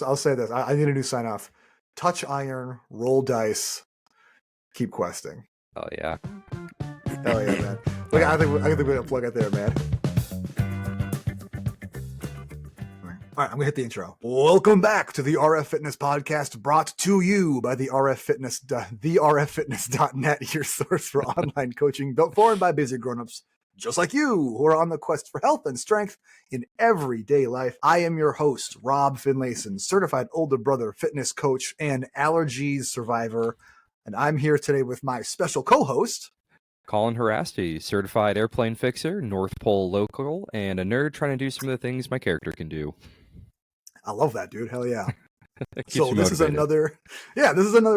I'll say this. I need a new sign off. Touch iron, roll dice, keep questing. Oh yeah. Hell yeah, man. Look, I think we're gonna plug it there, man. All right, I'm gonna hit the intro. Welcome back to the RF Fitness Podcast, brought to you by the rffitness.net, your source for online coaching built for and by busy grown-ups just like you, who are on the quest for health and strength in everyday life. I am your host, Rob Finlayson, certified older brother, fitness coach, and allergies survivor. And I'm here today with my special co-host, Colin Harasti, certified airplane fixer, North Pole local, and a nerd trying to do some of the things my character can do. I love that, dude. Hell yeah. So this is another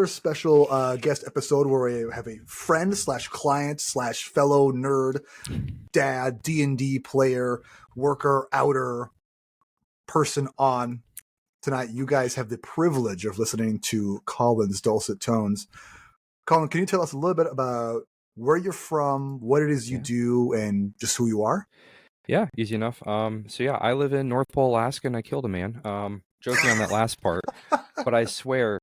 special guest episode where we have a friend / client / fellow nerd, dad, D&D player, worker, outer person on tonight. You guys have the privilege of listening to Colin's dulcet tones. Colin, can you tell us a little bit about where you're from, what it is you do, and just who you are? Yeah, easy enough. So yeah, I live in North Pole, Alaska, and I killed a man. Joking on that last part, but I swear,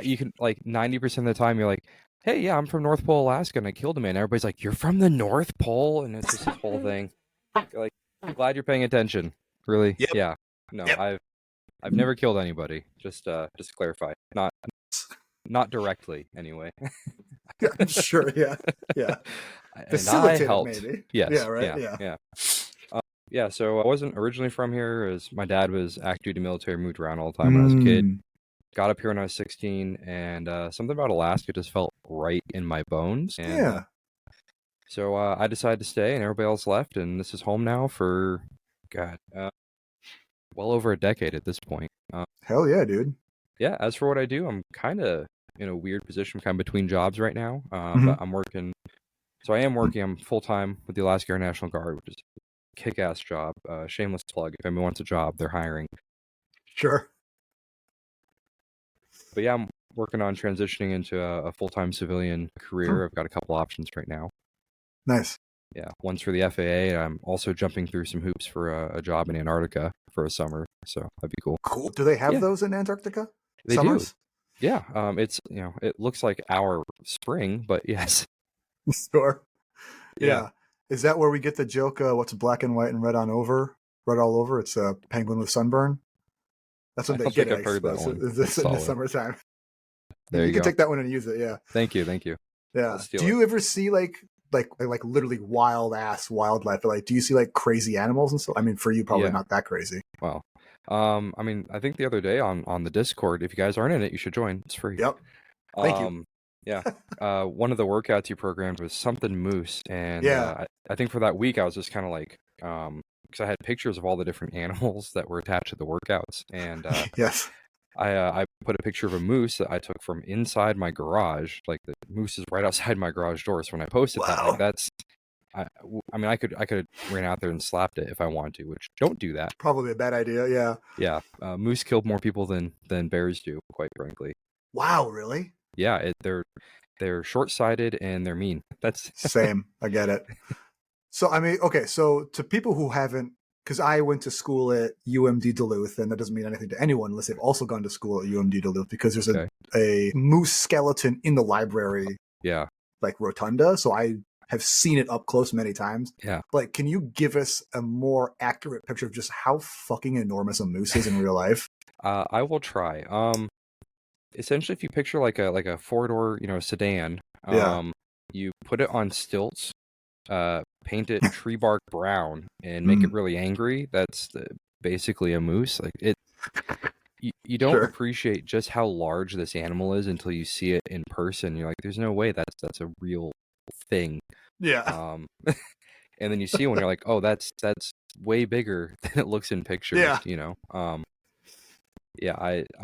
you can, like, 90% of the time, you're like, hey, yeah, I'm from North Pole, Alaska, and I killed a man. Everybody's like, you're from the North Pole? And it's just this whole thing. Like, I'm glad you're paying attention. Really? Yep. Yeah. No, yep. I've never killed anybody. Just to clarify. Not directly, anyway. Yeah, I'm sure, yeah. Facilitated, maybe. Yes. Yeah, right? Yeah, so I wasn't originally from here, as my dad was active duty military, moved around all the time when I was a kid. Got up here when I was 16, and something about Alaska just felt right in my bones. And, so I decided to stay, and everybody else left, and this is home now for, well over a decade at this point. Hell yeah, dude. Yeah, as for what I do, I'm kind of in a weird position, kind of between jobs right now, but I'm working. So I am working. I'm full-time with the Alaska Air National Guard, which is a kick-ass job. Shameless plug. If anyone wants a job, they're hiring. Sure. But yeah, I'm working on transitioning into a full-time civilian career. I've got a couple options right now. Nice. Yeah, one's for the FAA, and I'm also jumping through some hoops for a job in Antarctica for a summer. So that'd be cool. Cool. Do they have those in Antarctica? They Summers? do. Yeah. It's, it looks like our spring, but yes. Sure. Yeah. Is that where we get the joke, what's black and white and red all over? It's a penguin with sunburn? That's what they get, I suppose. This in the summertime. There you can go. take that one and use it, yeah. Thank you. Yeah. Do you ever see like literally wildlife? Like, do you see like crazy animals and stuff? I mean, for you, probably not that crazy. Well, I mean, I think the other day on the Discord, if you guys aren't in it, you should join. It's free. Yep. Thank you. Yeah. One of the workouts you programmed was something moose, and I think for that week I was just kind of like, because I had pictures of all the different animals that were attached to the workouts, and yes, I put a picture of a moose that I took from inside my garage. Like, the moose is right outside my garage door. So when I posted that, like, that's, I mean, I could have ran out there and slapped it if I wanted to, which, don't do that. Probably a bad idea. Yeah. Yeah. Moose killed more people than bears do, quite frankly. Wow. Really? Yeah. They're short-sighted and they're mean. That's same. I get it. So, I mean, okay. So to people who haven't, because I went to school at UMD Duluth, and that doesn't mean anything to anyone unless they've also gone to school at UMD Duluth, because there's a moose skeleton in the library, like rotunda. So I have seen it up close many times. Yeah. Like, can you give us a more accurate picture of just how fucking enormous a moose is in real life? I will try. Essentially, if you picture like a four-door, sedan, you put it on stilts, paint it tree bark brown, and make it really angry. That's basically a moose. Like, you don't appreciate just how large this animal is until you see it in person. You're like, there's no way that's a real thing. Yeah. And then you see it when you're like, oh, that's way bigger than it looks in pictures. Yeah. I'm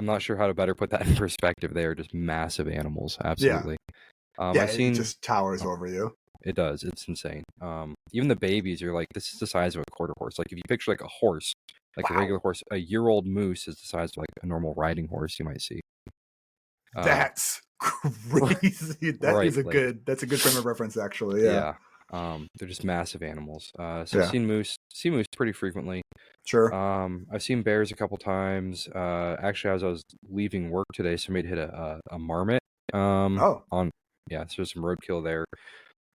not sure how to better put that in perspective. They are just massive animals. Absolutely. I've seen, it just towers over you. It does. It's insane. Even the babies, you're like, this is the size of a quarter horse. Like, if you picture like a horse, like a regular horse, a year-old moose is the size of like a normal riding horse you might see. That's crazy. That's a good frame of reference, actually. Yeah. They're just massive animals. So I've seen moose, see moose pretty frequently. Sure. I've seen bears a couple times. Actually, as I was leaving work today, somebody hit a marmot. Oh, On yeah, so there's some roadkill there.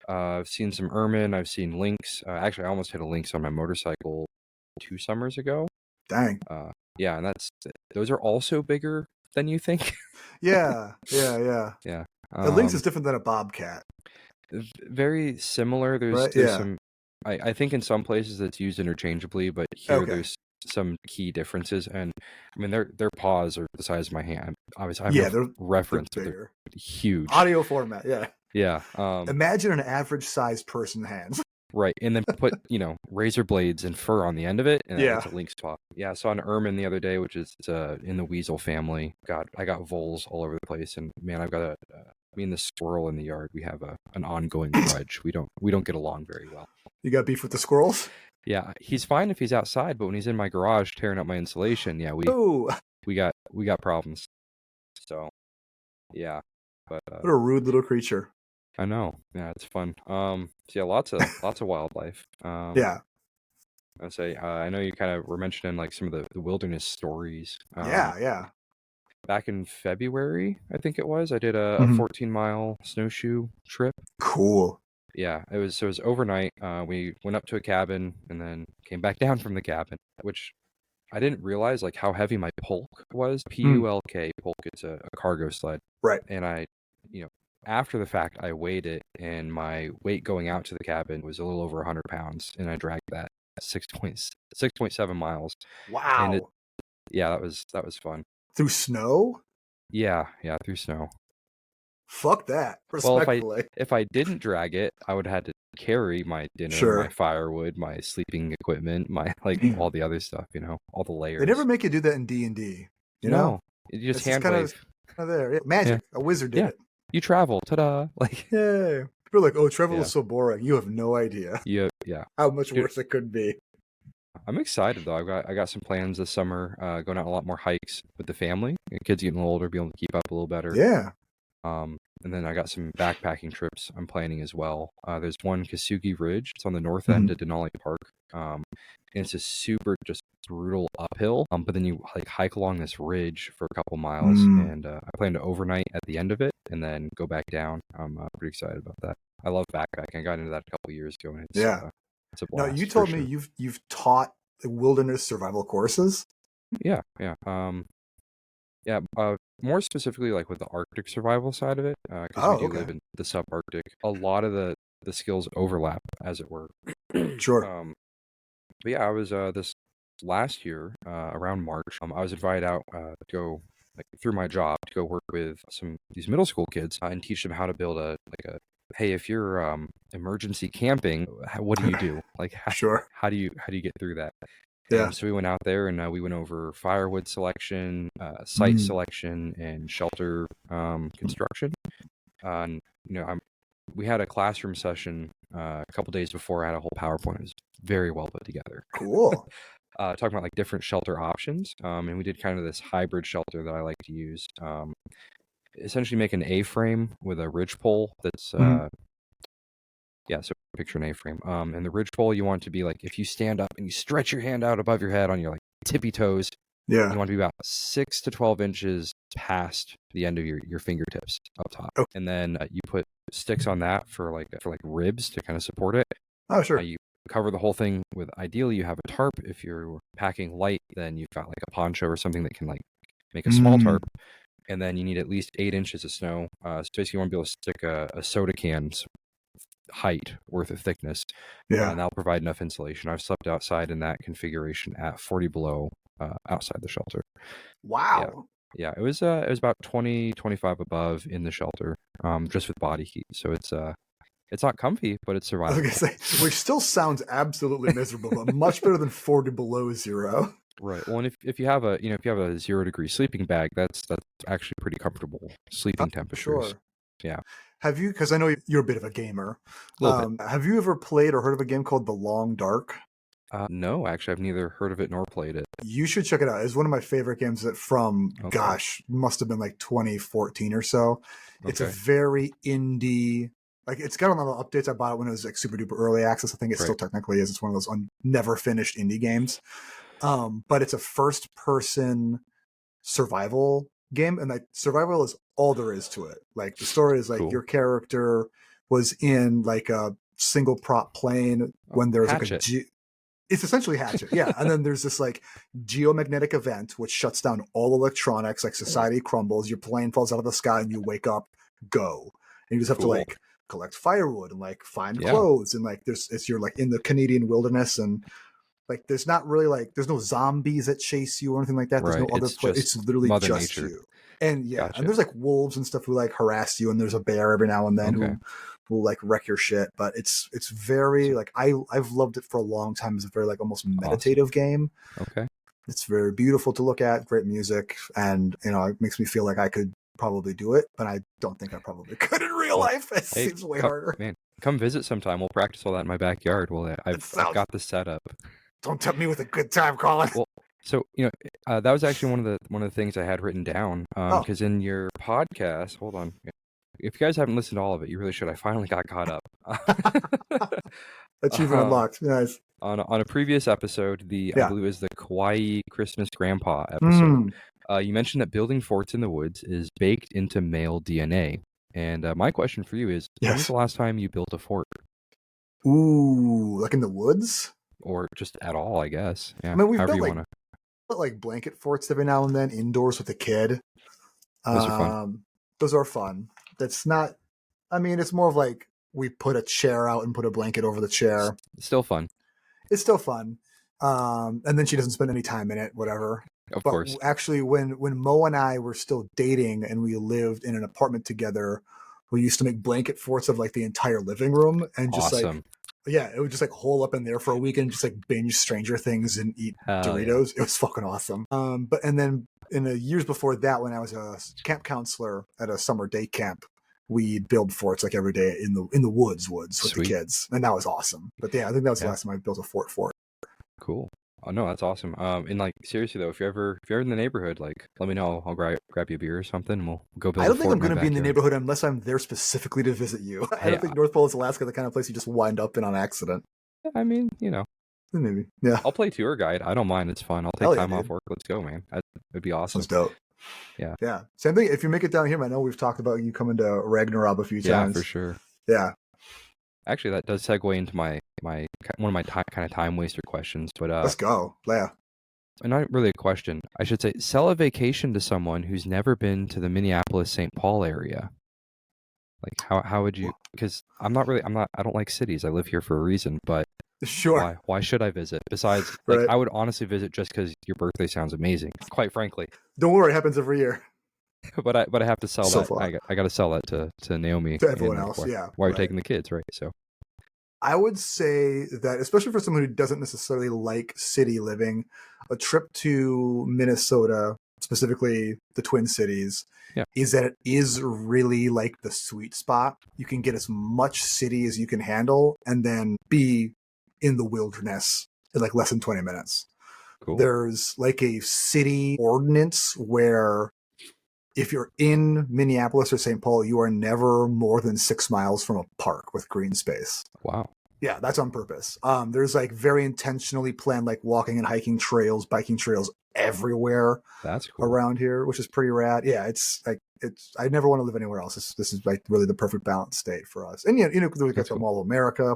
I've seen some ermine. I've seen lynx. Actually, I almost hit a lynx on my motorcycle 2 summers ago. dang. Yeah, and those are also bigger than you think. Yeah. Yeah. A lynx is different than a bobcat, Very similar. right? There's Yeah. some. I think in some places it's used interchangeably, but here Okay. there's some key differences. And I mean, their paws are the size of my hand. Obviously, I have Yeah, no reference, they're but bigger. they're huge. Audio format, yeah. Yeah. Imagine an average sized person hands. Right, and then put razor blades and fur on the end of it, and Yeah. it's a lynx paw. Yeah, I saw an ermine the other day, which is in the weasel family. God, I got voles all over the place, and man, I've got me and the squirrel in the yard. We have an ongoing grudge. We don't get along very well. You got beef with the squirrels? Yeah, he's fine if he's outside, but when he's in my garage tearing up my insulation, yeah, Oh, we got problems. So, yeah, but what a rude little creature. I know. Yeah, it's fun. So yeah, lots of wildlife. Yeah. I say, I know you kind of were mentioning like some of the wilderness stories. Yeah. Back in February, I think it was, I did a Mhm. 14-mile snowshoe trip. Cool. Yeah, it was overnight. We went up to a cabin and then came back down from the cabin, which I didn't realize like how heavy my pulk was. Pulk, pulk. It's a cargo sled. Right. And I, after the fact, I weighed it, and my weight going out to the cabin was a little over 100 pounds, and I dragged that 6.7 miles. Wow. And yeah, that was fun. Through snow? Yeah, through snow. Fuck that. Well, Respectfully. if I didn't drag it, I would have had to carry my dinner, my firewood, my sleeping equipment, my all the other stuff, all the layers. They never make you do that in D&D. You No, know? you just It's hand kind wave. of there. Yeah, magic. Yeah. A wizard did it. You travel. Ta-da. Like, yeah. People are like, oh, travel is so boring. You have no idea. Yeah. How much worse it could be. I'm excited though. I got some plans this summer, going out a lot more hikes with the family. The kids getting a little older, be able to keep up a little better. Yeah. And then I got some backpacking trips I'm planning as well. There's one Kasugi Ridge. It's on the north end of Denali Park. And it's a super just brutal uphill. But then you like hike along this ridge for a couple miles, and I plan to overnight at the end of it and then go back down. I'm pretty excited about that. I love backpacking. I got into that a couple years ago, and it's it's a blast. Now, you told me you've taught wilderness survival courses. Yeah. More specifically, like with the Arctic survival side of it, because we do live in the subarctic. A lot of the skills overlap, as it were. Sure. But yeah, I was this last year around March. I was invited out to go through my job to go work with these middle school kids and teach them how to build a hey, if you're emergency camping, what do you do? Like, how do you get through that? Yeah. And so we went out there and we went over firewood selection, site selection, and shelter construction. And we had a classroom session a couple days before. I had a whole PowerPoint. It was very well put together. Cool. Talking about like different shelter options, and we did kind of this hybrid shelter that I like to use. Essentially, make an A-frame with a ridge pole that's so picture an A-frame. And the ridge pole you want to be like, if you stand up and you stretch your hand out above your head on your like tippy toes, you want to be about 6 to 12 inches past the end of your fingertips up top. Oh. And then you put sticks on that for like ribs to kind of support it. Oh, sure. You cover the whole thing with, ideally you have a tarp. If you're packing light, then you've got like a poncho or something that can like make a small tarp. And then you need at least 8 inches of snow. So basically you want to be able to stick a soda can height worth of thickness. Yeah. And that'll provide enough insulation. I've slept outside in that configuration at 40 below outside the shelter. Wow. Yeah, it was about 20, 25 above in the shelter, just with body heat. So it's not comfy, but it's survivable. I was gonna say, which still sounds absolutely miserable, but much better than 40 below zero. Right. Well, and if you have a 0-degree sleeping bag, that's actually pretty comfortable sleeping temperatures. Sure. Yeah. Have you? Because I know you're a bit of a gamer. Have you ever played or heard of a game called The Long Dark? No, actually, I've neither heard of it nor played it. You should check it out. It's one of my favorite games must have been like 2014 or so. It's a very indie Like it's got a lot of updates. I bought it when it was like super duper early access. I think it still technically is. It's one of those never finished indie games. But it's a first person survival game, and like survival is all there is to it. Like the story is like your character was in like a single prop plane when there's like it's essentially Hatchet, yeah. And then there's this like geomagnetic event which shuts down all electronics, like society crumbles, your plane falls out of the sky and you wake up, go. And you just have to like collect firewood and like find clothes, and like you're like in the Canadian wilderness, and like there's not really like there's no zombies that chase you or anything like that. There's no other it's literally Mother just Nature. you. And and there's like wolves and stuff who like harass you, and there's a bear every now and then who will like wreck your shit. But it's very like I've loved it for a long time. It's a very like almost meditative game. Okay. It's very beautiful to look at, great music, and you know, it makes me feel like I could probably do it, but I don't think I probably could in real life. It seems way harder. Man, come visit sometime. We'll practice all that in my backyard. Well, I've got the setup. Don't tempt me with a good time, Colin. Well, so you know, that was actually one of the things I had written down. Because in your podcast, hold on, if you guys haven't listened to all of it, you really should. I finally got caught up. Achievement unlocked. Nice. On a previous episode, I believe it was the Kauai Christmas Grandpa episode. You mentioned that building forts in the woods is baked into male DNA. And my question for you is, when was the last time you built a fort? Ooh, like in the woods? Or just at all, I guess. Yeah, I mean, we've built like blanket forts every now and then indoors with a kid. Those are fun. Those are fun. That's not, I mean, it's more of like we put a chair out and put a blanket over the chair. It's still fun. It's still fun. And then she doesn't spend any time in it, whatever. Of course. Actually, when Mo and I were still dating and we lived in an apartment together, we used to make blanket forts of like the entire living room and just like, it would just like hole up in there for a week and just like binge Stranger Things and eat Doritos. It was fucking awesome. And then in the years before that, when I was a camp counselor at a summer day camp, we'd build forts like every day in the woods with the kids, and that was awesome. But yeah, I think that was the last time I built a fort. Cool. Oh no, that's awesome. And like seriously though, if you're ever in the neighborhood, like let me know. I'll grab you a beer or something. And we'll go build. I don't think I'm going to be in the neighborhood unless I'm there specifically to visit you. I don't think North Pole, Alaska, the kind of place you just wind up in on accident. I mean, you know, maybe. Yeah. I'll play tour guide. I don't mind. It's fun. I'll take time off work. Let's go, man. It'd be awesome. That's dope. Yeah. Yeah. Same thing. If you make it down here, I know we've talked about you coming to Ragnarok a few times. Yeah, for sure. Yeah. Actually, that does segue into my one of my kind of time waster questions. But let's go. Yeah. Not really a question. I should say, sell a vacation to someone who's never been to the Minneapolis-St. Paul area. Like, how would you? Because I don't like cities. I live here for a reason. But sure. Why should I visit? Besides, I would honestly visit just because your birthday sounds amazing. Quite frankly. Don't worry, it happens every year. But I have to sell that. I got to sell that to Naomi. To everyone else, yeah. Why you're taking the kids, right? So. I would say that, especially for someone who doesn't necessarily like city living, a trip to Minnesota, specifically the Twin Cities, is that it is really like the sweet spot. You can get as much city as you can handle and then be in the wilderness in like less than 20 minutes. Cool. There's like a city ordinance where if you're in Minneapolis or St. Paul, you are never more than 6 miles from a park with green space. Wow. Yeah, that's on purpose. There's like very intentionally planned like walking and hiking trails, biking trails everywhere. That's cool. Around here, which is pretty rad. Yeah, it's I never want to live anywhere else. This is like really the perfect balanced state for us. And we got the Mall of America,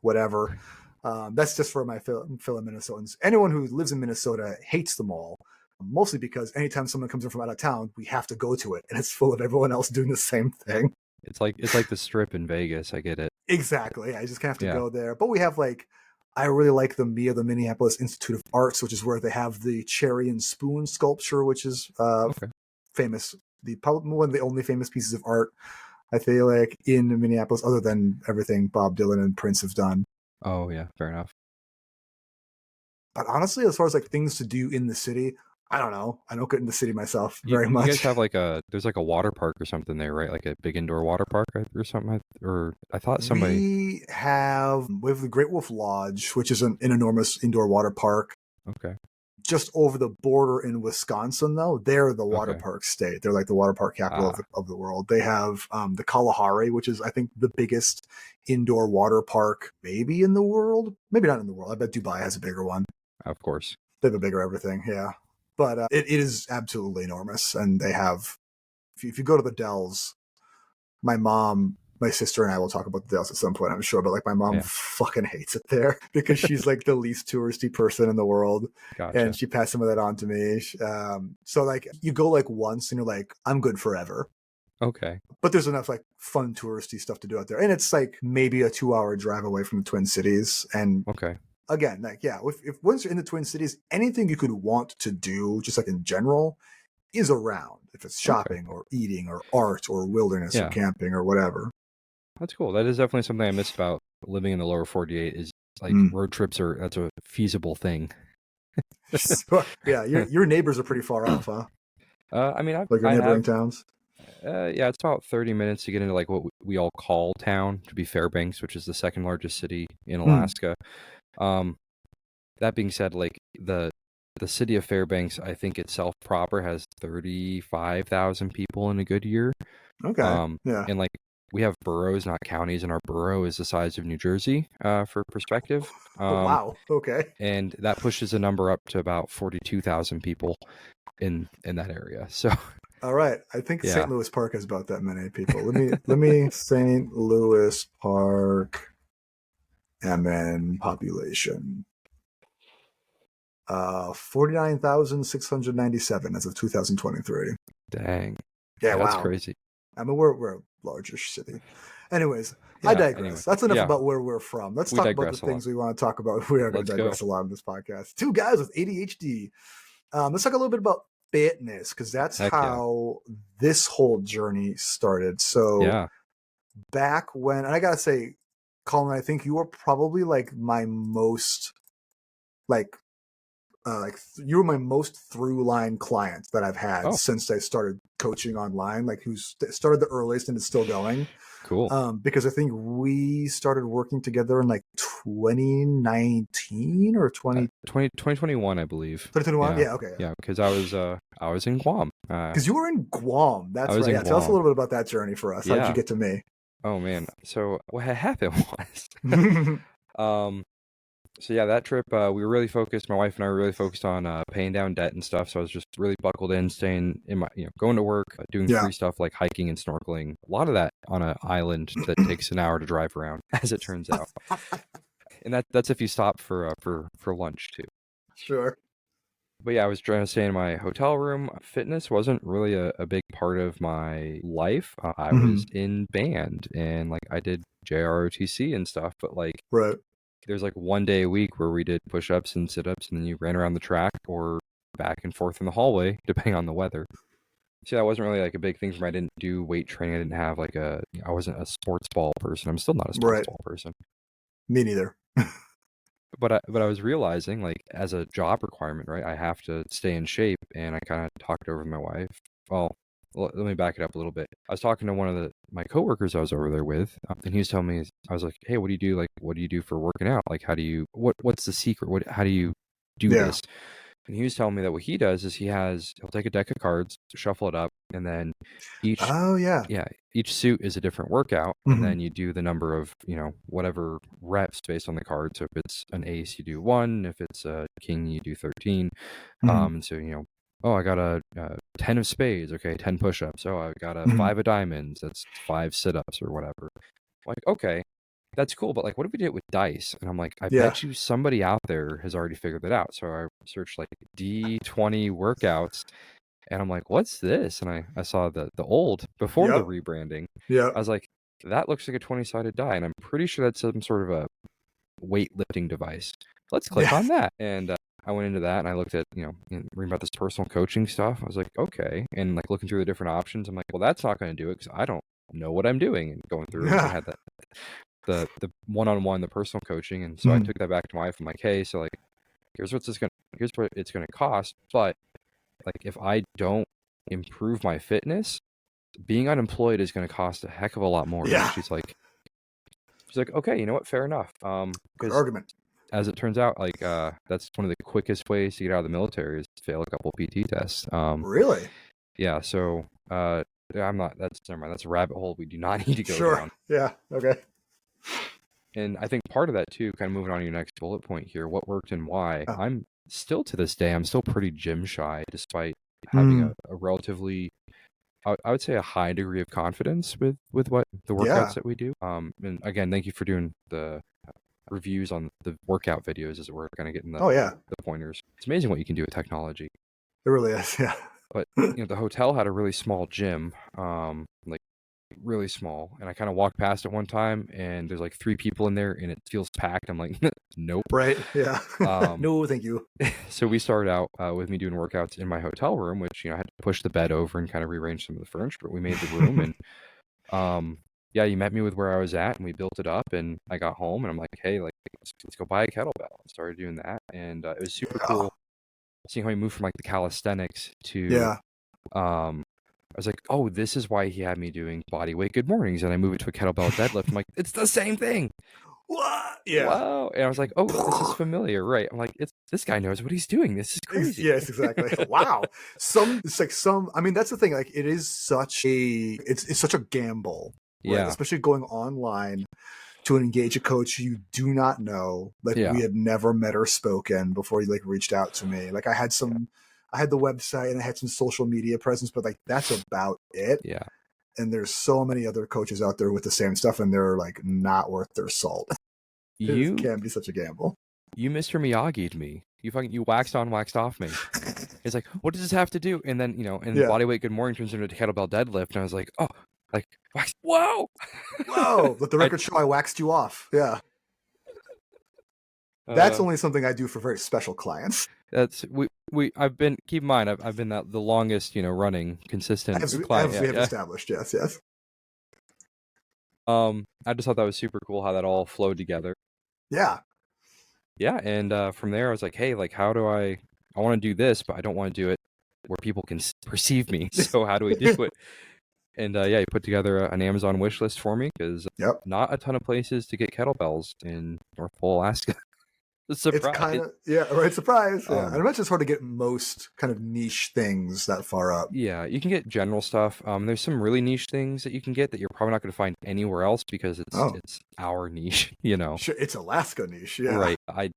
whatever. That's just for my fellow Minnesotans. Anyone who lives in Minnesota hates the mall. Mostly because anytime someone comes in from out of town, we have to go to it, and it's full of everyone else doing the same thing. It's like the Strip in Vegas. I get it. Exactly. I just kind of have to go there. But we have I really like the Minneapolis Institute of Arts, which is where they have the cherry and spoon sculpture, which is famous. Probably one of the only famous pieces of art I feel like in Minneapolis, other than everything Bob Dylan and Prince have done. Oh yeah, fair enough. But honestly, as far as like things to do in the city, I don't know. I don't get in the city myself very much. You guys have there's like a water park or something there, right? Like a big indoor water park or something. Or I thought somebody. We have the Great Wolf Lodge, which is an enormous indoor water park. Okay. just over the border in Wisconsin, though, they're the water Okay. park state. They're like the water park capital of the world. They have the Kalahari, which is, I think, the biggest indoor water park maybe in the world. Maybe not in the world. I bet Dubai has a bigger one. Of course. They have a bigger everything, yeah. But it is absolutely enormous. And they have, if you go to the Dells, my mom, my sister, and I will talk about the Dells at some point, I'm sure. But like, my mom fucking hates it there because she's like the least touristy person in the world. Gotcha. And she passed some of that on to me. So like, you go like once and you're like, I'm good forever. Okay. But there's enough like fun touristy stuff to do out there. And it's like maybe a 2-hour drive away from the Twin Cities. And okay. Again, like, yeah, if once you're in the Twin Cities, anything you could want to do, just like in general, is around. If it's shopping or eating or art or wilderness or camping or whatever. That's cool. That is definitely something I miss about living in the lower 48 is like road trips that's a feasible thing. Yeah, your neighbors are pretty far off, huh? I mean, like your neighboring towns. Yeah, it's about 30 minutes to get into like what we all call town, to be Fairbanks, which is the second largest city in Alaska. That being said, like the city of Fairbanks, I think itself proper has 35,000 people in a good year. Okay. And like we have boroughs, not counties, and our borough is the size of New Jersey, for perspective. Wow. Okay. And that pushes the number up to about 42,000 people in that area. So. All right. I think St. Louis Park has about that many people. Let me St. Louis Park MN population. 49,697 as of 2023. Dang. Yeah, that's wow. crazy. I mean, we're a larger city. Anyways, I digress. Anyway. That's enough about where we're from. Let's talk about the things we want to talk about. We are going to digress a lot in this podcast. Two guys with ADHD. Let's talk a little bit about fitness, because that's how this whole journey started. So back when, and I got to say, Colin, I think you were probably like my most you were my most through line client that I've had since I started coaching online, like who started the earliest and is still going. Cool. Because I think we started working together in like 2019 or 2021, I believe. 2021? Yeah, okay. Yeah, because I was in Guam. Because you were in Guam. That's right. Yeah, tell us a little bit about that journey for us. How did you get to me? Oh, man. So what happened was... So yeah, that trip, we were really focused. My wife and I were really focused on paying down debt and stuff. So I was just really buckled in, staying in my, going to work, doing free stuff like hiking and snorkeling. A lot of that on an island that takes an hour to drive around, as it turns out. And that's if you stop for lunch too. Sure. But yeah, I was trying to stay in my hotel room. Fitness wasn't really a big part of my life. I was in band and like I did JROTC and stuff, but like there's like one day a week where we did push-ups and sit-ups, and then you ran around the track or back and forth in the hallway, depending on the weather. So that wasn't really like a big thing for me. I didn't do weight training. I didn't have like I wasn't a sports ball person. I'm still not a sports ball person. Me neither. But I was realizing, like, as a job requirement, right, I have to stay in shape, and I kind of talked over with my wife. Well, let me back it up a little bit. I was talking to one of my coworkers I was over there with, and he was telling me, I was like, hey, what do you do? Like, what do you do for working out? Like, how do you, what's the secret? How do you do this? And he was telling me that what he does is he'll take a deck of cards, shuffle it up, and then each suit is a different workout, and then you do the number of, whatever reps based on the card. So if it's an ace, you do 1. If it's a king, you do 13. And so, I got a 10 of spades. Okay, 10 push-ups. Oh, I got a 5 of diamonds. That's 5 sit-ups or whatever. Like, okay, that's cool, but like, what if we did it with dice? And I'm like, I bet you somebody out there has already figured it out. So I searched like D20 workouts, and I'm like, what's this? And I saw the old before the rebranding. Yeah, I was like, that looks like a 20-sided die, and I'm pretty sure that's some sort of a weightlifting device. Let's click on that. And I went into that and I looked at, reading about this personal coaching stuff. I was like, okay. And like looking through the different options, I'm like, well, that's not going to do it because I don't know what I'm doing. And going through and I had the one-on-one, the personal coaching. And so I took that back to my wife. I'm like, hey, so like, here's what it's going to cost. But like, if I don't improve my fitness, being unemployed is going to cost a heck of a lot more. Yeah. And she's like, okay, you know what? Fair enough. Good argument. as it turns out, like that's one of the quickest ways to get out of the military is to fail a couple PT tests. Really? Yeah. So I'm not. That's never mind. That's a rabbit hole we do not need to go Sure. down. Yeah. Okay. And I think part of that too, kind of moving on to your next bullet point here, what worked and why. Oh. I'm still to this day, I'm still pretty gym shy, despite having Hmm. a relatively, I would say, a high degree of confidence with what the workouts Yeah. that we do. And again, thank you for doing the reviews on the workout videos as we're kind of getting Oh yeah. the pointers. It's amazing what you can do with technology. It really is. Yeah. But the hotel had a really small gym, like really small, and I kind of walked past it one time, and there's like 3 people in there, and it feels packed. I'm like, nope. Right. Yeah. No, thank you. So we started out with me doing workouts in my hotel room, which I had to push the bed over and kind of rearrange some of the furniture, but we made the room, and yeah, you met me with where I was at, and we built it up, and I got home, and I'm like, hey, like let's go buy a kettlebell. I started doing that, and it was super cool seeing how he moved from like the calisthenics to I was like, oh, this is why he had me doing body weight good mornings, and I moved it to a kettlebell deadlift. I'm like, it's the same thing. What? Yeah. Wow. And I was like, oh, this is familiar, right? I'm like, this guy knows what he's doing. This is crazy. Yes, exactly. Wow. I mean, that's the thing. Like, it is such it's such a gamble. Right? Yeah. Especially going online to engage a coach you do not know. Like, we had never met or spoken before you like reached out to me. Like, I had the website and I had some social media presence, but like that's about it. Yeah. And there's so many other coaches out there with the same stuff, and they're like not worth their salt. It can be such a gamble. You Mr. Miyagi'd me. You waxed on, waxed off me. It's like, what does this have to do? And then body weight good morning turns into a kettlebell deadlift, and I was like, oh, like wax. Whoa. Let the record show I waxed you off. Yeah. That's only something I do for very special clients. That's I've been, keep in mind, I've been the longest, running consistent client. As we have established, yes. I just thought that was super cool how that all flowed together. Yeah. Yeah, and from there I was like, hey, like how do I want to do this, but I don't want to do it where people can perceive me. So how do we do it? And yeah, he put together an Amazon wish list for me because not a ton of places to get kettlebells in North Pole, Alaska. Surprise. It's kind of right. Surprise. Yeah. I imagine it's hard to get most kind of niche things that far up. Yeah, you can get general stuff. There's some really niche things that you can get that you're probably not going to find anywhere else because it's our niche. Sure, it's Alaska niche. Yeah, right.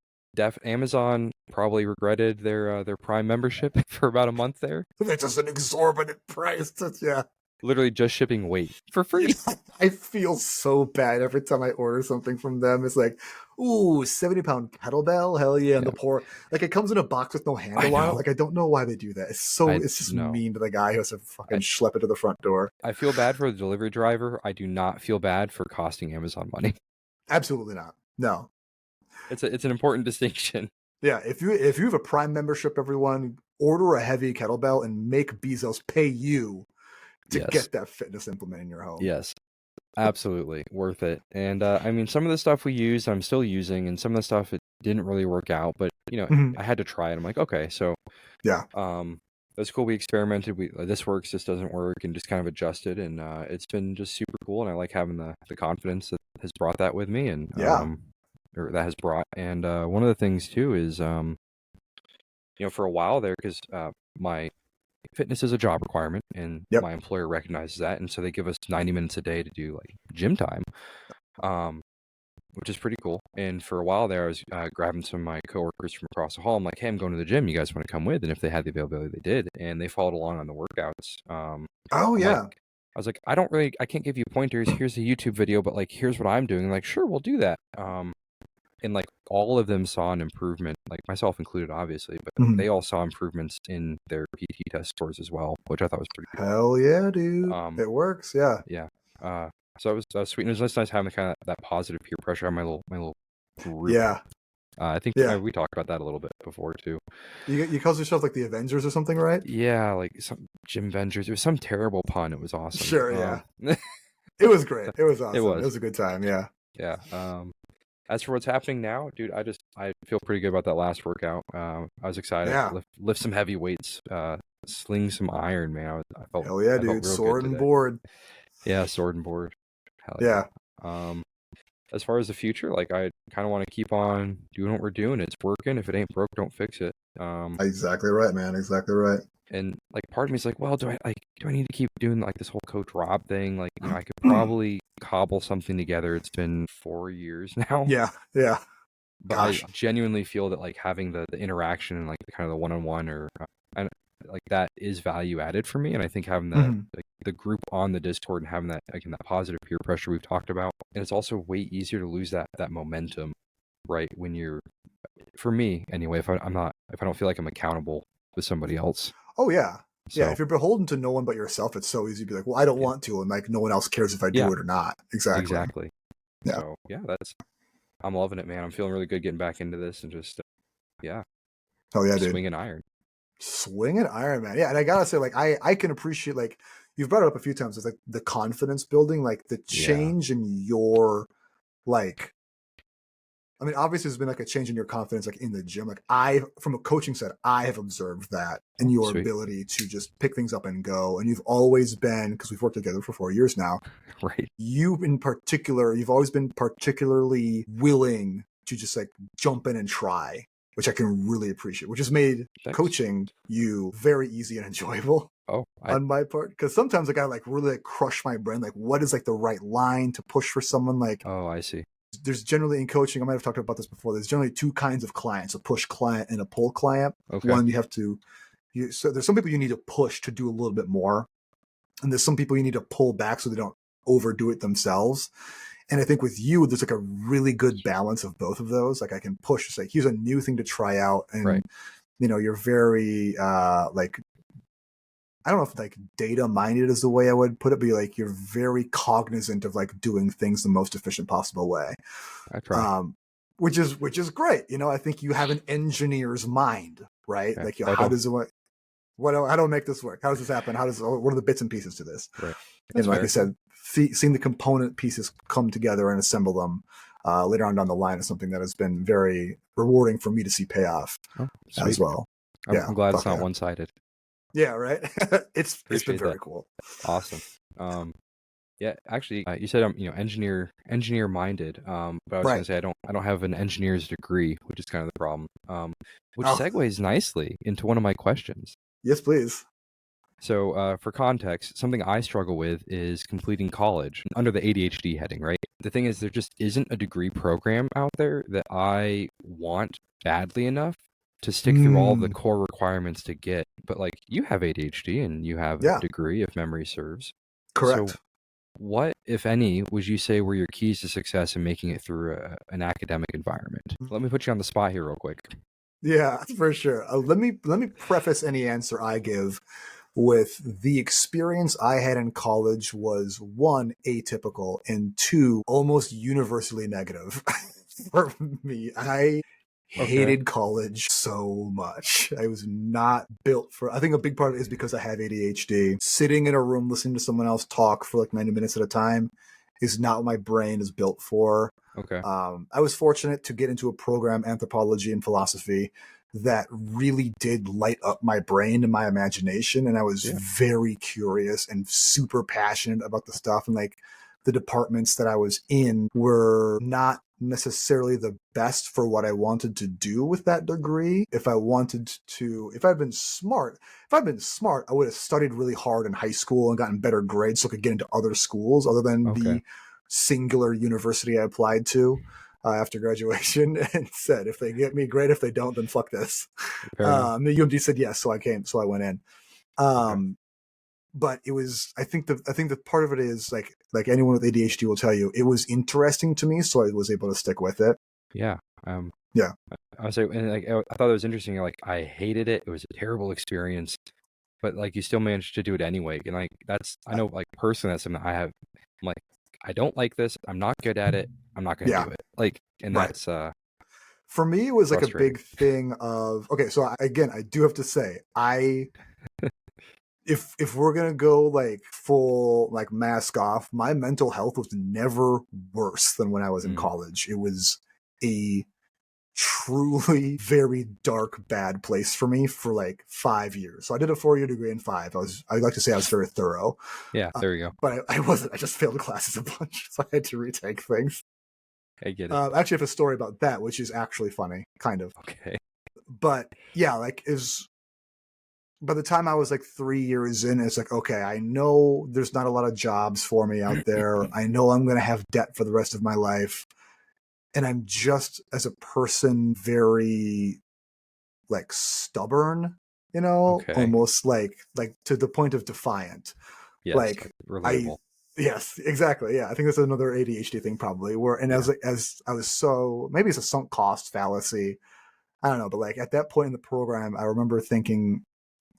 Amazon probably regretted their Prime membership for about a month there. It's just an exorbitant price. Yeah. Literally just shipping weight for free. I feel so bad every time I order something from them. It's like, ooh, 70-pound kettlebell, hell yeah! And the poor, like it comes in a box with no handle on it. Like I don't know why they do that. It's just mean to the guy who has to fucking schlep it to the front door. I feel bad for the delivery driver. I do not feel bad for costing Amazon money. Absolutely not. No. It's an important distinction. Yeah, if you have a Prime membership, everyone order a heavy kettlebell and make Bezos pay you to get that fitness implement in your home. Yes, absolutely worth it. And I mean, some of the stuff we used, I'm still using, and some of the stuff it didn't really work out. But I had to try it. I'm like, okay, so yeah, that's cool. We experimented. This works, this doesn't work, and just kind of adjusted. And it's been just super cool. And I like having the confidence that has brought that with me, and or that has brought. And one of the things too is for a while there, because my fitness is a job requirement, and my employer recognizes that, and so they give us 90 minutes a day to do like gym time, which is pretty cool. And for a while there, I was grabbing some of my coworkers from across the hall. I'm like, hey, I'm going to the gym. You guys want to come with? And if they had the availability, they did, and they followed along on the workouts. I was like, I can't give you pointers. Here's a YouTube video, but like, here's what I'm doing. Like, sure, we'll do that. And like all of them saw an improvement, like myself included, obviously, but they all saw improvements in their PT test scores as well, which I thought was pretty cool. Hell yeah, dude! It works, yeah. Yeah. So that was sweet. And it was nice having kind of that positive peer pressure on my little group. Yeah. I think we talked about that a little bit before too. You called yourself like the Avengers or something, right? Yeah, like some Gym Avengers. It was some terrible pun. It was awesome. Sure, yeah. It was great. It was awesome. It was a good time. Yeah. Yeah. As for what's happening now, dude, I feel pretty good about that last workout. I was excited to lift some heavy weights, sling some iron, man. I felt hell yeah, dude. Sword and board. Yeah, sword and board. Hell yeah. as far as the future, like I kind of want to keep on doing what we're doing. It's working. If it ain't broke, don't fix it. Exactly right, man. Exactly right. And like part of me is like, well, do I need to keep doing like this whole Coach Rob thing? Like, I could probably cobble something together. It's been 4 years now. Yeah, yeah. But I Gosh. genuinely feel that like having the interaction and like the kind of the one-on-one or and like that is value added for me. And I think having Mhm. the group on the Discord and having that, again, that positive peer pressure we've talked about, and it's also way easier to lose that momentum, right? When you're, for me anyway, if I don't feel like I'm accountable with somebody else. Oh yeah. Yeah, So if you're beholden to no one but yourself, it's so easy to be like, well, I don't yeah, want to, and like no one else cares if I yeah, do it or not. Exactly. exactly. Yeah. So yeah, I'm loving it, man. I'm feeling really good getting back into this and just yeah, Oh yeah, dude. swinging iron. Swinging Iron Man. Yeah, and I gotta say, like, I can appreciate, like, you've brought it up a few times. It's like the confidence building, like the Yeah, change in your, like, I mean, obviously there's been like a change in your confidence, like in the gym. Like from a coaching side, I have observed that in your sweet. ability to just pick things up and go. And you've always been, because we've worked together for 4 years now, Right. you in particular, you've always been particularly willing to just like jump in and try, which I can really appreciate, which has made Thanks. coaching you very easy and enjoyable Oh, on my part. Because sometimes like I like really like crush my brain, like what is like the right line to push for someone. Like I see. there's generally in coaching, I might have talked about this before, there's generally two kinds of clients, a push client and a pull client. Okay. One, you have to, so there's some people you need to push to do a little bit more, and there's some people you need to pull back so they don't overdo it themselves. And I think with you, there's like a really good balance of both of those. Like I can push, it's like, here's a new thing to try out. And, Right. you're very, like, I don't know if like data minded is the way I would put it, but you're very cognizant of like doing things the most efficient possible way. I try. Which is great. I think you have an engineer's mind, right? Okay. Like, I how don't. does it work? How do I make this work? How does this happen? What are the bits and pieces to this? Right. And That's like I fair. said, seeing the component pieces come together and assemble them later on down the line is something that has been very rewarding for me to see payoff Oh, as sweet. well. I'm glad it's Fuck not yeah. one-sided. Yeah, right. It's been Appreciate that. very cool. Awesome. Yeah, actually, you said I'm, engineer minded. But I was Right. gonna say I don't have an engineer's degree, which is kind of the problem. Which Oh, segues nicely into one of my questions. yes, please. So, for context, something I struggle with is completing college under the ADHD heading, right? The thing is, there just isn't a degree program out there that I want badly enough to stick through all the core requirements to get. But like, you have ADHD and you have a Yeah, degree, if memory serves. So, correct. what, if any, would you say were your keys to success in making it through an academic environment? Let me put you on the spot here real quick. Yeah, for sure. Let me preface any answer I give with the experience I had in college was one, atypical, and two, almost universally negative for me. I Okay. hated college so much. I was not built for, I think a big part of it is because I have ADHD. Sitting in a room listening to someone else talk for like 90 minutes at a time is not what my brain is built for. Okay. I was fortunate to get into a program, anthropology and philosophy, that really did light up my brain and my imagination. And I was Yeah. very curious and super passionate about the stuff. And like the departments that I was in were not necessarily the best for what I wanted to do with that degree. If I'd been smart, I would have studied really hard in high school and gotten better grades so I could get into other schools other than Okay. the singular university I applied to after graduation and said, if they get me, great. If they don't, then fuck this. Fair enough. The UMD said yes, so I went in. Okay. But it was, I think the part of it is like anyone with ADHD will tell you, it was interesting to me, so I was able to stick with it. Yeah. Yeah. I would say, and like I thought it was interesting. Like I hated it. It was a terrible experience, but like you still managed to do it anyway. And like I know like personally that's something I have. I'm like, I don't like this. I'm not good at it. I'm not going to Yeah. do it. Like, and Right. that's For me, it was like a frustrating. big thing of, okay, so again, I do have to say, if we're gonna go like full like mask off, my mental health was never worse than when I was in Mm, college. It was a truly very dark, bad place for me for like 5 years. So I did a 4-year degree in five. I'd like to say I was very thorough, yeah. There you go. but I wasn't. I just failed classes a bunch, so I had to retake things. I get it. I actually have a story about that, which is actually funny, kind of. Okay. But yeah, like is by the time I was like 3 years in, it's like, okay, I know there's not a lot of jobs for me out there. I know I'm going to have debt for the rest of my life. And I'm just, as a person, very like stubborn, Okay. almost like to the point of defiant. Yes, Like I, relatable. yes, exactly. Yeah. I think that's another ADHD thing probably and Yeah. as I was so, maybe it's a sunk cost fallacy. I don't know. But like at that point in the program, I remember thinking,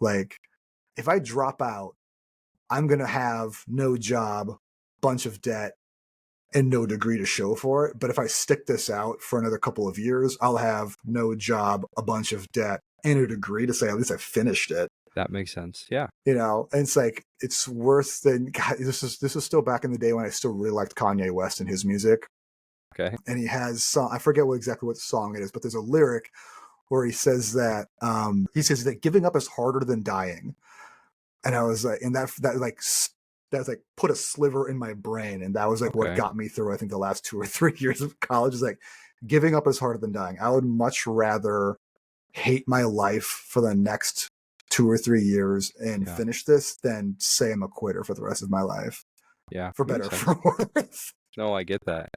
like, if I drop out, I'm going to have no job, bunch of debt, and no degree to show for it. But if I stick this out for another couple of years, I'll have no job, a bunch of debt, and a degree to say at least I finished it. That makes sense. Yeah. And it's like it's worse than God, this is still back in the day when I still really liked Kanye West and his music. Okay. And he has I forget exactly what song it is, but there's a lyric where he says that giving up is harder than dying. And I was like, and that's like put a sliver in my brain, and that was like what Okay. got me through I think the last 2 or 3 years of college. Is like giving up is harder than dying. I would much rather hate my life for the next 2 or 3 years and Yeah. finish this than say I'm a quitter for the rest of my life, Yeah. for better Makes or sense. for worse. No, I get that.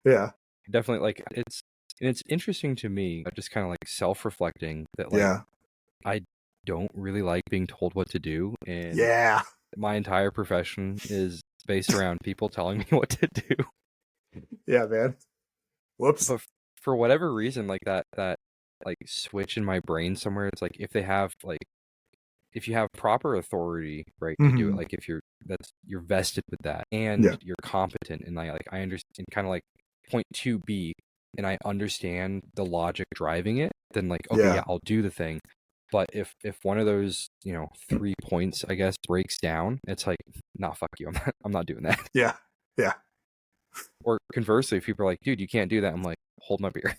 Yeah, Definitely, like it's interesting to me, just kind of like self-reflecting that like yeah, I don't really like being told what to do, and yeah, my entire profession is based around people telling me what to do. yeah, man. Whoops. But for whatever reason, like that like switch in my brain somewhere, it's like if you have proper authority, right, to do it, Mm-hmm. like if you're vested with that and Yeah, you're competent and I understand kind of like point 2B and I understand the logic driving it, then like okay, yeah. yeah, I'll do the thing. But if one of those, 3 points, I guess, breaks down, it's like, nah, fuck you. I'm not doing that. Yeah, yeah. Or conversely, if people are like, dude, you can't do that, I'm like, hold my beer.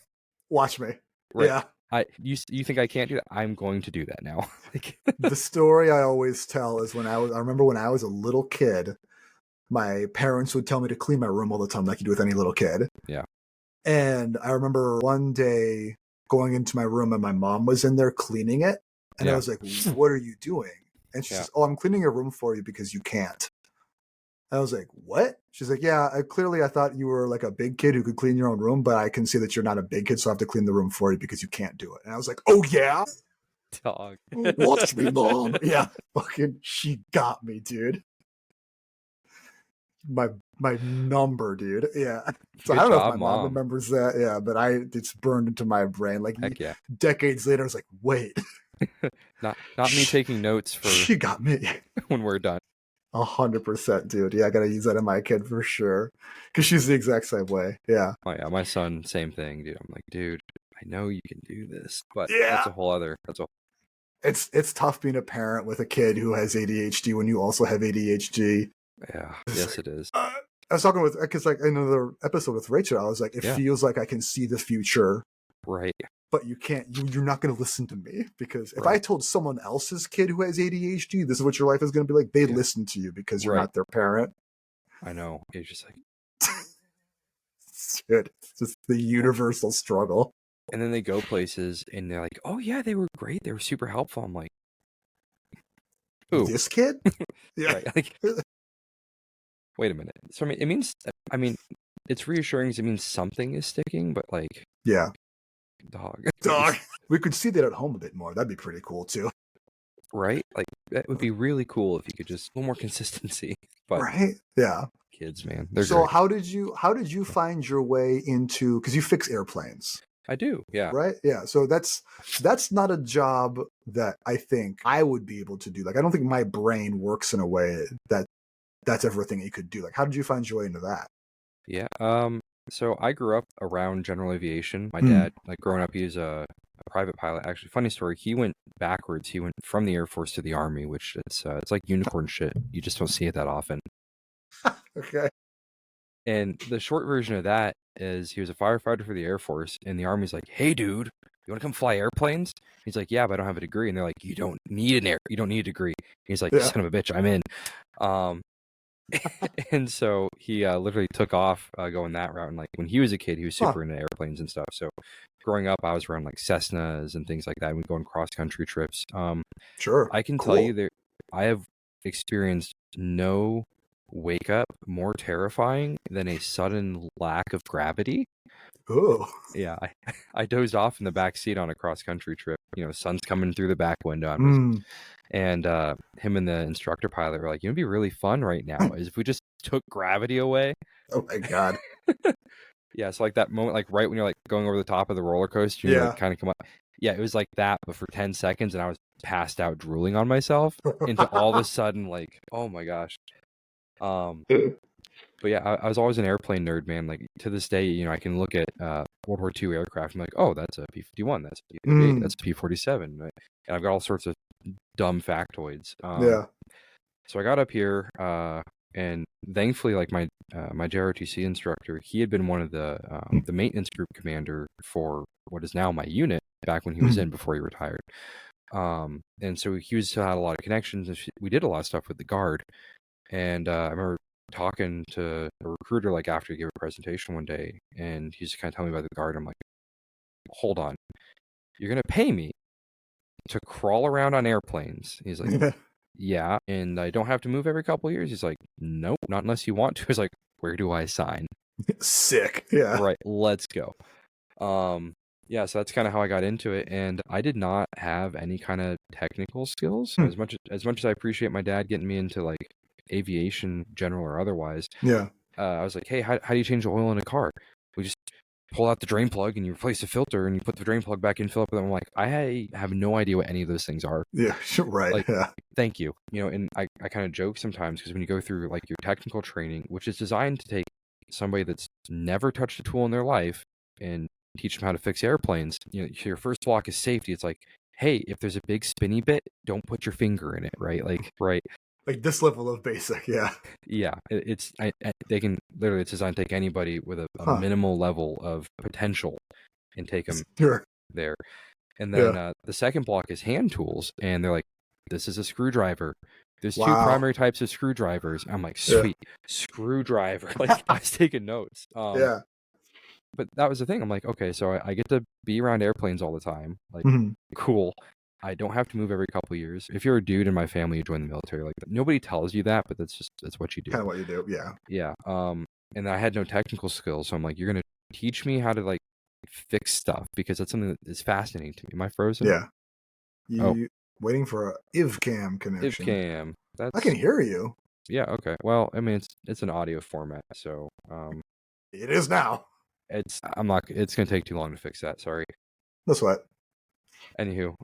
Watch me. Right. Yeah. You think I can't do that? I'm going to do that now. Like, The story I always tell is I remember when I was a little kid, my parents would tell me to clean my room all the time, like you do with any little kid. yeah. And I remember one day going into my room and my mom was in there cleaning it. And I Yeah. was like, what are you doing? And she Yeah. says, oh, I'm cleaning your room for you because you can't. And I was like, what? She's like, yeah, I thought you were like a big kid who could clean your own room, but I can see that you're not a big kid, so I have to clean the room for you because you can't do it. And I was like, oh, yeah? Dog. Watch me, mom. Yeah. Fucking, she got me, dude. My my number, dude. Yeah. So I Good don't know if job, my mom mom. remembers that. Yeah, but it's burned into my brain. Like Heck yeah. decades later, I was like, wait, Not me taking notes for she got me. when we're done. 100%, dude. Yeah, I gotta use that in my kid for sure. Cause she's the exact same way. Yeah. Oh yeah, my son, same thing, dude. I'm like, dude, I know you can do this, but Yeah. that's a It's tough being a parent with a kid who has ADHD when you also have ADHD. yeah, It's yes like, it is. I was talking with, because like in another episode with Rachel, I was like, it Yeah, feels like I can see the future, right, but you can't, you're not going to listen to me, because if I right. told someone else's kid who has ADHD, this is what your life is going to be like, they'd Yeah, listen to you because you're right. not their parent. I know. It's just like, It's just the universal struggle. and then they go places and they're like, oh yeah, they were great. They were super helpful. I'm like, ooh, This kid? Yeah. right. Like, wait a minute. So I mean, it's reassuring because it means something is sticking, but like, Yeah. dog, Dog. We could see that at home a bit more. That'd be pretty cool too. right? Like, that would be really cool if you could just a little more consistency. But Right? Yeah. kids, man, they're So great. how did you find your way into, because you fix airplanes, I do, yeah. right? Yeah. So that's not a job that I think I would be able to do. Like I don't think my brain works in a way that that's everything you could do. Like how did you find your way into that? Yeah. So I grew up around general aviation. My Hmm. dad, like growing up, he was a private pilot. Actually, funny story. He went backwards. He went from the Air Force to the Army, which it's like unicorn shit. You just don't see it that often. Okay. And the short version of that is he was a firefighter for the Air Force, and the Army's like, "Hey, dude, you want to come fly airplanes?" He's like, "Yeah, but I don't have a degree." And they're like, you don't need a degree." He's like, Yeah. "Son of a bitch, I'm in." Um, And so he literally took off going that route. And like when he was a kid, he was super into airplanes and stuff. So growing up, I was around like Cessnas and things like that. We'd go on cross country trips. Sure. I can tell you that I have experienced no wake up more terrifying than a sudden lack of gravity. Oh. Yeah, I dozed off in the back seat on a cross country trip. You know, sun's coming through the back window, and him and the instructor pilot were like, "You know, it'd be really fun right now is if we just took gravity away." Oh my god. Yeah, so like that moment, like right when you're like going over the top of the roller coaster, you like kind of come up. Yeah, it was like that, but for 10 seconds, and I was passed out drooling on myself. Into all of a sudden, like, oh my gosh. But yeah, I was always an airplane nerd, man. Like to this day, you know, I can look at World War II aircraft. I'm like, oh, that's a P-51, that's a P-38, that's a P-47, right? And I've got all sorts of dumb factoids. So I got up here, and thankfully, like my JROTC instructor, he had been one of the maintenance group commander for what is now my unit back when he was in before he retired. And so he had a lot of connections, and we did a lot of stuff with the Guard. And I remember talking to a recruiter like after he gave a presentation one day, and he's kind of telling me about the Guard. I'm like, hold on, you're gonna pay me to crawl around on airplanes? He's like, yeah, and I don't have to move every couple of years. He's like, nope, not unless you want to. He's like, where do I sign? Sick. Yeah. Right, let's go. Yeah, so that's kind of how I got into it, and I did not have any kind of technical skills. As much as I appreciate my dad getting me into like aviation, general or otherwise. Yeah. I was like, hey, how do you change the oil in a car? We just pull out the drain plug and you replace the filter and you put the drain plug back in, fill up with them. I'm like, I have no idea what any of those things are. Yeah, right. Like, thank you. You know, and I kind of joke sometimes because when you go through like your technical training, which is designed to take somebody that's never touched a tool in their life and teach them how to fix airplanes, you know, your first block is safety. It's like, hey, if there's a big spinny bit, don't put your finger in it, right? Like, right. Like this level of basic, yeah. Yeah, they can literally, it's designed to take anybody with a minimal level of potential and take them there. And then the second block is hand tools, and they're like, this is a screwdriver. There's two primary types of screwdrivers. I'm like, sweet, screwdriver. Like I was taking notes. But that was the thing. I'm like, okay, so I get to be around airplanes all the time. Like, cool. I don't have to move every couple of years. If you're a dude in my family, you join the military. Like nobody tells you that, but that's what you do. Kind of what you do, yeah. Yeah. And I had no technical skills, so I'm like, you're gonna teach me how to like fix stuff because that's something that is fascinating to me. Am I frozen? Yeah. You waiting for a IVCam connection? IVCam. I can hear you. Yeah. Okay. Well, I mean, it's an audio format, so it is now. It's gonna take too long to fix that. Sorry. No sweat. Anywho.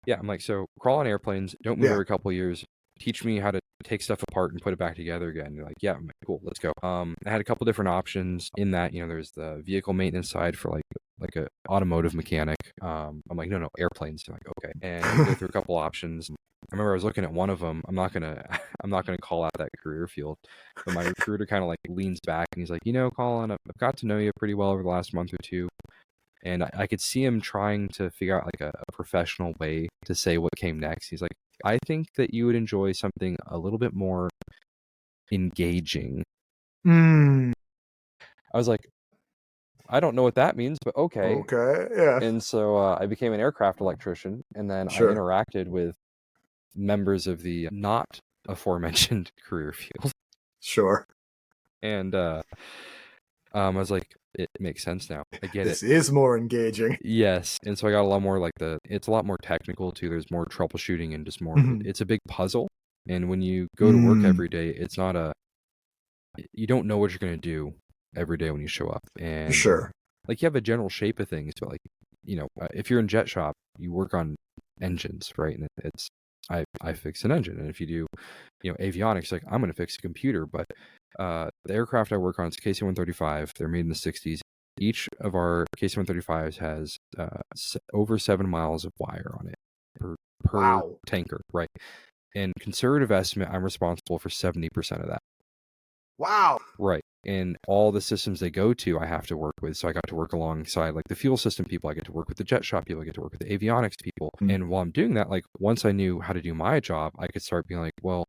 Yeah, I'm like, so crawl on airplanes, don't move every couple of years, teach me how to take stuff apart and put it back together again. You're like, yeah, I'm like, cool, let's go. I had a couple different options in that. You know, there's the vehicle maintenance side for like a automotive mechanic. I'm like, no, airplanes. I'm like, okay, and I go through a couple options. I remember I was looking at one of them. I'm not gonna call out that career field, but my recruiter kind of like leans back and he's like, you know, Colin, I've got to know you pretty well over the last month or two. And I could see him trying to figure out like a professional way to say what came next. He's like, I think that you would enjoy something a little bit more engaging. I was like, I don't know what that means, but okay. Okay, yeah. And so I became an aircraft electrician, and then I interacted with members of the not aforementioned career field. Sure. And I was like, it makes sense now. I get this is more engaging. Yes. And so I got a lot more like it's a lot more technical too. There's more troubleshooting and just more, it's a big puzzle. And when you go to work every day, it's not you don't know what you're going to do every day when you show up. And like you have a general shape of things, but like, you know, if you're in jet shop, you work on engines, right? And I fix an engine. And if you do, you know, avionics, like I'm going to fix a computer, but the aircraft I work on is KC-135. They're made in the 60s. Each of our KC-135s has over 7 miles of wire on it per tanker, right? And conservative estimate, I'm responsible for 70% of that. Wow. Right. And all the systems they go to, I have to work with. So I got to work alongside like the fuel system people. I get to work with the jet shop people. I get to work with the avionics people. And while I'm doing that, like once I knew how to do my job, I could start being like, well,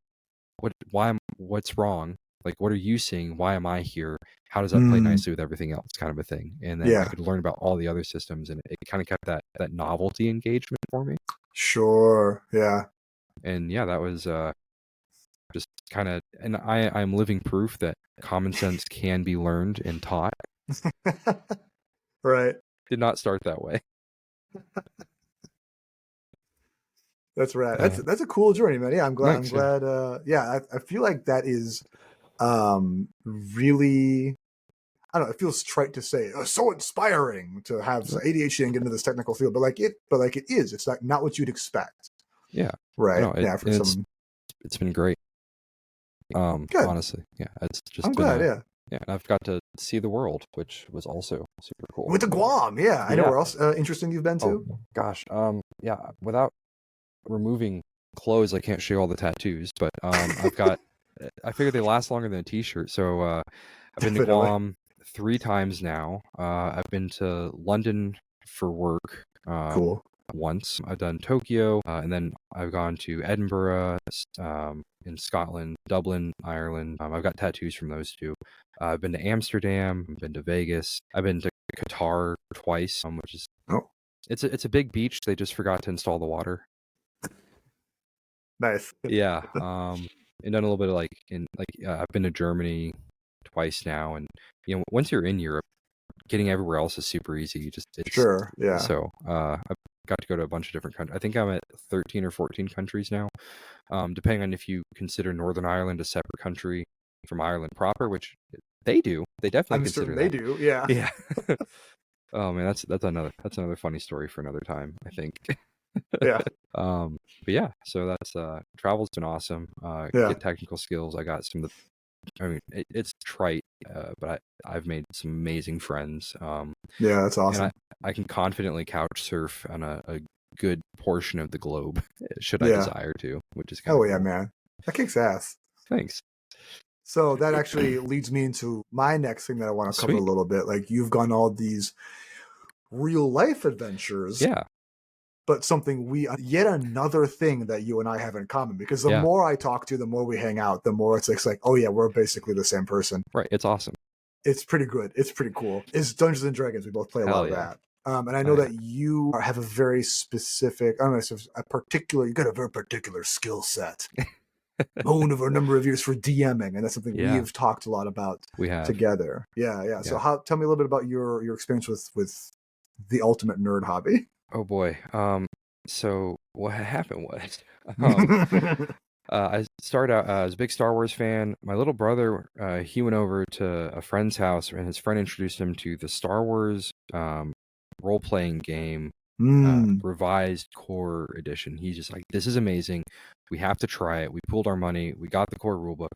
what's wrong? Like, what are you seeing? Why am I here? How does that play nicely with everything else, kind of a thing? And then I could learn about all the other systems, and it kind of kept that novelty engagement for me. Sure. Yeah. And yeah, that was just kind of, and I'm living proof that common sense can be learned and taught. Right. Did not start that way. That's right. That's a cool journey, man. Yeah, I'm glad. Thanks, I'm glad. Yeah, I feel like that is really. I don't know. It feels trite to say. So inspiring to have ADHD and get into this technical field, but like it is. It's like not what you'd expect. Yeah. Right. No, Yeah. For some. It's been great. Good. Honestly, yeah. It's just. I'm glad. Yeah. Yeah, and I've got to see the world, which was also super cool. With the Guam, yeah. I know where else interesting you've been to. Oh, gosh, yeah. Without removing clothes, I can't show you all the tattoos, but I've got. I figured they last longer than a T-shirt, so I've been to Guam 3 times now. I've been to London for work. Cool. Once. I've done Tokyo, and then I've gone to Edinburgh, in Scotland, Dublin, Ireland. I've got tattoos from those 2. I've been to Amsterdam. I've been to Vegas. I've been to Qatar twice, which is it's a big beach. They just forgot to install the water. Nice. Yeah. And done a little bit of I've been to Germany twice now, and once you're in Europe, getting everywhere else is super easy. Sure. Yeah. So I've got to go to a bunch of different countries. I think I'm at 13 or 14 countries now, depending on if you consider Northern Ireland a separate country from Ireland proper, which they do. They definitely consider that. They do. Yeah. Yeah. Oh man, that's another funny story for another time, I think. Yeah. But yeah, so that's travel's been awesome. Get technical skills. I got some of the. I mean, it's trite, but I've made some amazing friends. Yeah, that's awesome. And I can confidently couch surf on a good portion of the globe, should I desire to, which is kind of cool. Yeah, man. That kicks ass. Thanks. So that actually leads me into my next thing that I want to cover a little bit. Like, you've gone all these real life adventures. Yeah. But yet another thing that you and I have in common, because the more I talk to you, the more we hang out, the more it's like, oh yeah, we're basically the same person. Right. It's awesome. It's pretty good. It's pretty cool. It's Dungeons and Dragons. We both play a lot of that. And I know that you have a very specific, I don't know, you got a very particular skill set. Known over a number of years for DMing, and that's something we have talked a lot about together. Yeah. So tell me a little bit about your experience with the ultimate nerd hobby. Oh boy. So what happened was, I started out as a big Star Wars fan. My little brother, he went over to a friend's house, and his friend introduced him to the Star Wars role-playing game, revised core edition. He's just like, this is amazing. We have to try it. We pooled our money. We got the core rulebook,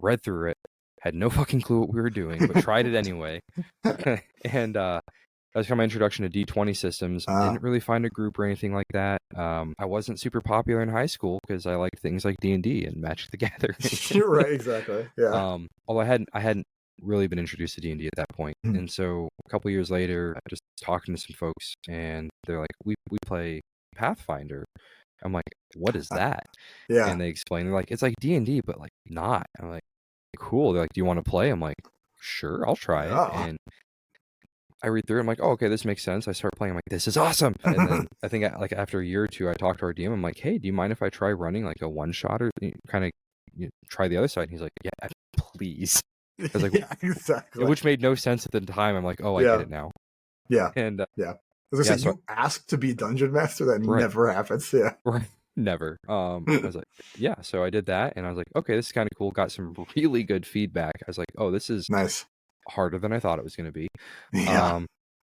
read through it, had no fucking clue what we were doing, but tried it anyway. And that was kind of my introduction to D20 systems. Didn't really find a group or anything like that. I wasn't super popular in high school because I liked things like D&D and Magic the Gathering. You're right, exactly. Yeah. Although I hadn't really been introduced to D&D at that point. And so a couple years later, I just talking to some folks, and they're like, we play Pathfinder. I'm like, what is that? Yeah. And they explain, they're like, it's like D&D, but like not. I'm like, cool. They're like, do you want to play? I'm like, sure, I'll try it. And I read through it, I'm like, oh, okay, this makes sense. I start playing, I'm like, this is awesome. And then I think like after a year or two, I talked to our DM. I'm like, hey, do you mind if I try running like a one-shot or kind of try the other side? And he's like, yeah, please. I was like, exactly. Which made no sense at the time. I'm like, oh, I get it now. Yeah. And I was gonna say, you asked to be dungeon master, that never happens. Yeah. Right. Never. I was like, yeah. So I did that, and I was like, okay, this is kind of cool. Got some really good feedback. I was like, oh, this is nice. Harder than I thought it was going to be. Yeah.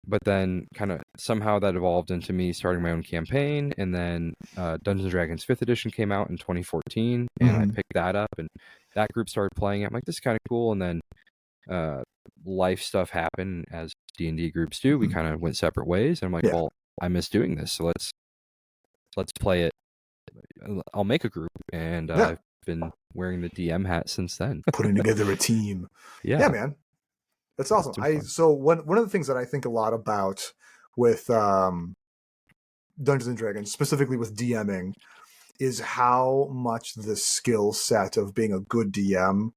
But then kind of somehow that evolved into me starting my own campaign, and then Dungeons & Dragons 5th edition came out in 2014, and I picked that up, and that group started playing it. I'm like, this is kind of cool. And then life stuff happened, as D&D groups do. We kind of went separate ways, and I'm like, well, I miss doing this, so let's play it. I'll make a group, and I've been wearing the DM hat since then. Putting together a team. Yeah, man. That's awesome. So one of the things that I think a lot about with Dungeons and Dragons, specifically with DMing, is how much the skill set of being a good DM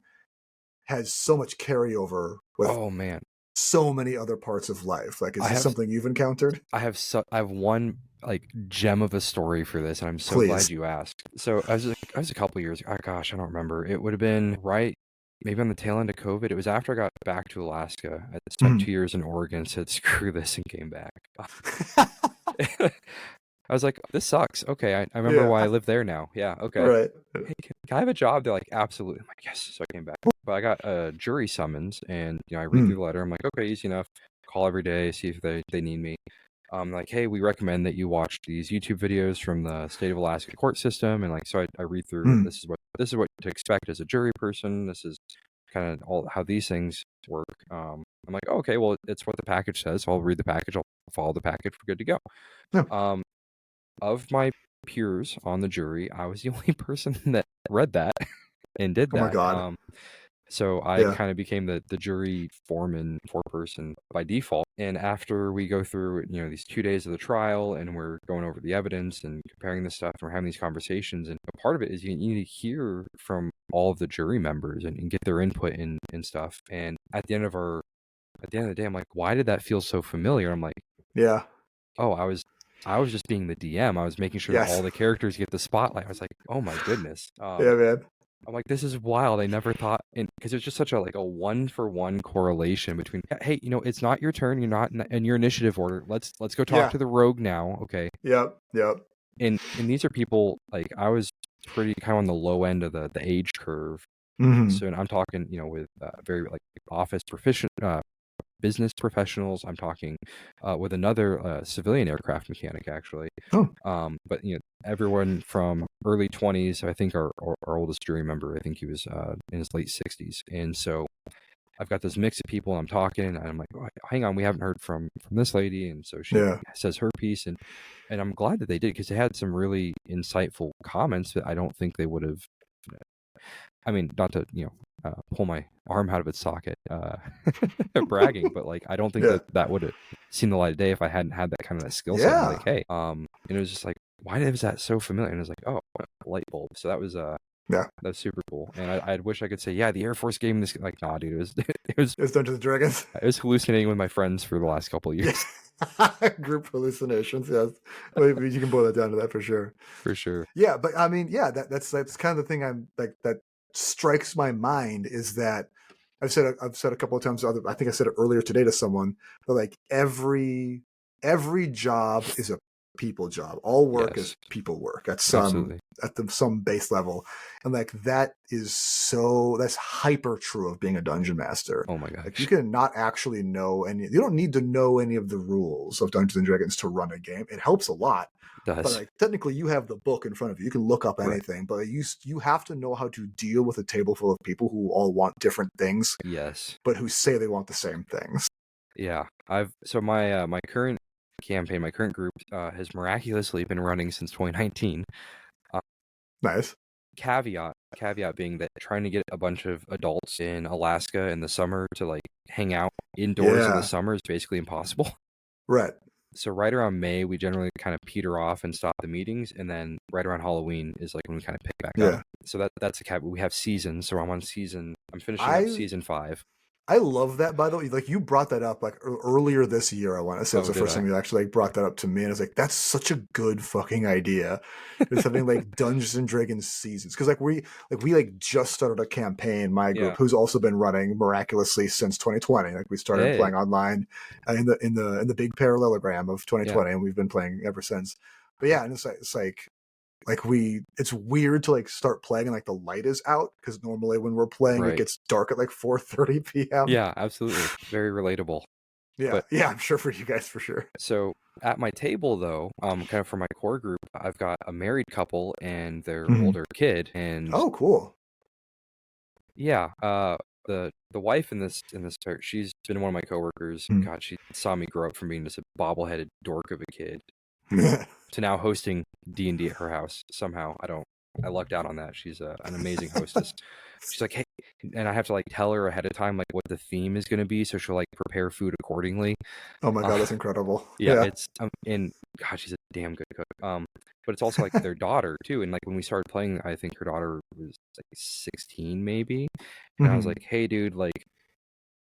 has so much carryover with Oh man, so many other parts of life. Like, is I this have something you've encountered? I have one like gem of a story for this, and I'm so Please. glad you asked. So I was a couple years. Oh gosh, I don't remember. It would have been right maybe on the tail end of COVID. It was after I got back to Alaska. I spent Mhm. 2 years in Oregon, said screw this, and came back. I was like, this sucks. Okay, I remember Yeah. why I live there now. Yeah, okay. Right. Hey, can I have a job? They're like, absolutely. I'm like, yes. So I came back. But I got a jury summons, and I read through Mm. the letter. I'm like, okay, easy enough. Call every day, see if they need me. Like, hey, we recommend that you watch these YouTube videos from the state of Alaska court system, and like, so I read through. Mm. This is what to expect as a jury person. This is kind of all how these things work. I'm like, oh, okay, well, it's what the package says. So I'll read the package. I'll follow the package. We're good to go. Yeah. Of my peers on the jury, I was the only person that read that and did Oh my that. God. So I Yeah. kind of became the jury foreperson by default. And after we go through, these 2 days of the trial, and we're going over the evidence and comparing the stuff, and we're having these conversations, and a part of it is you need to hear from all of the jury members and get their input and stuff. And at the end of the day, I'm like, why did that feel so familiar? I'm like, Yeah. oh, I was just being the DM. I was making sure that all Yes. the characters get the spotlight. I was like, oh my goodness. Yeah, man. I'm like, this is wild. I never thought, because it's just such a 1-for-1 correlation between, hey, it's not your turn. You're not in your initiative order. Let's go talk Yeah. to the rogue now, okay? Yep. Yep. And these are people like I was pretty kind of on the low end of the age curve. Mm-hmm. So and I'm talking, with very like office proficient business professionals. I'm talking with another civilian aircraft mechanic, actually. Oh. But everyone from early 20s. I think our oldest jury member, I think he was in his late 60s. And so I've got this mix of people. And I'm talking, and I'm like, oh, hang on, we haven't heard from this lady, and so she Yeah. says her piece, and I'm glad that they did, because they had some really insightful comments that I don't think they would have. I mean, not to pull my arm out of its socket, bragging, but like I don't think Yeah. that would have seen the light of day if I hadn't had that kind of skill set. Yeah. Like, hey, and it was just like, why was that so familiar? And it was like, oh, light bulb. So that was Yeah. that's super cool. And I wish I could say, yeah, the Air Force gave me this. Like, nah, dude, it was It's Dungeons and Dragons. I was hallucinating with my friends for the last couple of years. Group hallucinations. Yes. Maybe you can boil that down to that for sure. For sure. Yeah, but I mean, yeah, that's kind of the thing I'm like that strikes my mind is that I've said a couple of times. I think I said it earlier today to someone. But like every job is a people job. All work is Yes, people work at absolutely. some base level, and like that's hyper true of being a dungeon master. Oh my Like you gosh. can not actually know you don't need to know any of the rules of Dungeons and Dragons to run a game. It helps a lot, It but does. like technically you have the book in front of you. You can look up Right. anything, but you have to know how to deal with a table full of people who all want different things, Yes. but who say they want the same things. Yeah. So my current campaign, my current group has miraculously been running since 2019. Nice. Caveat being that trying to get a bunch of adults in Alaska in the summer to like hang out indoors in the Yeah. summer is basically impossible. Right. So right around May, we generally kind of peter off and stop the meetings, and then right around Halloween is like when we kind of pick back Yeah. up. So that's a caveat. We have seasons, so I'm finishing up I season 5. I love that, by the way. Like you brought that up like earlier this year. I want to say it was Oh, the did first I? time you actually like brought that up to me, and I was like, "That's such a good fucking idea." It's something like Dungeons and Dragons seasons because we just started a campaign. My group, Yeah. who's also been running miraculously since 2020. Like we started Hey. playing online in the big parallelogram of 2020, and we've been playing ever since. But yeah, and it's like it's weird to like start playing and like the light is out because normally when we're playing it Right. gets dark at like 4:30 p.m. Yeah, absolutely. Very relatable. Yeah, But yeah, I'm sure for you guys for sure. so at my table though, kind of for my core group, I've got a married couple and their Mhm. older kid, and Oh, cool. yeah, the wife in this pair, she's been one of my coworkers. Mhm. God, she saw me grow up from being just a bobbleheaded dork of a kid to now hosting D&D at her house. Somehow, I lucked out on that. She's an amazing hostess. She's like, hey, and I have to like tell her ahead of time like what the theme is going to be, so she'll like prepare food accordingly. Oh my god, that's incredible. Yeah, Yeah. it's and God, she's a damn good cook. But it's also like their daughter too. And like when we started playing, I think her daughter was like 16 maybe. And I was like, hey dude, like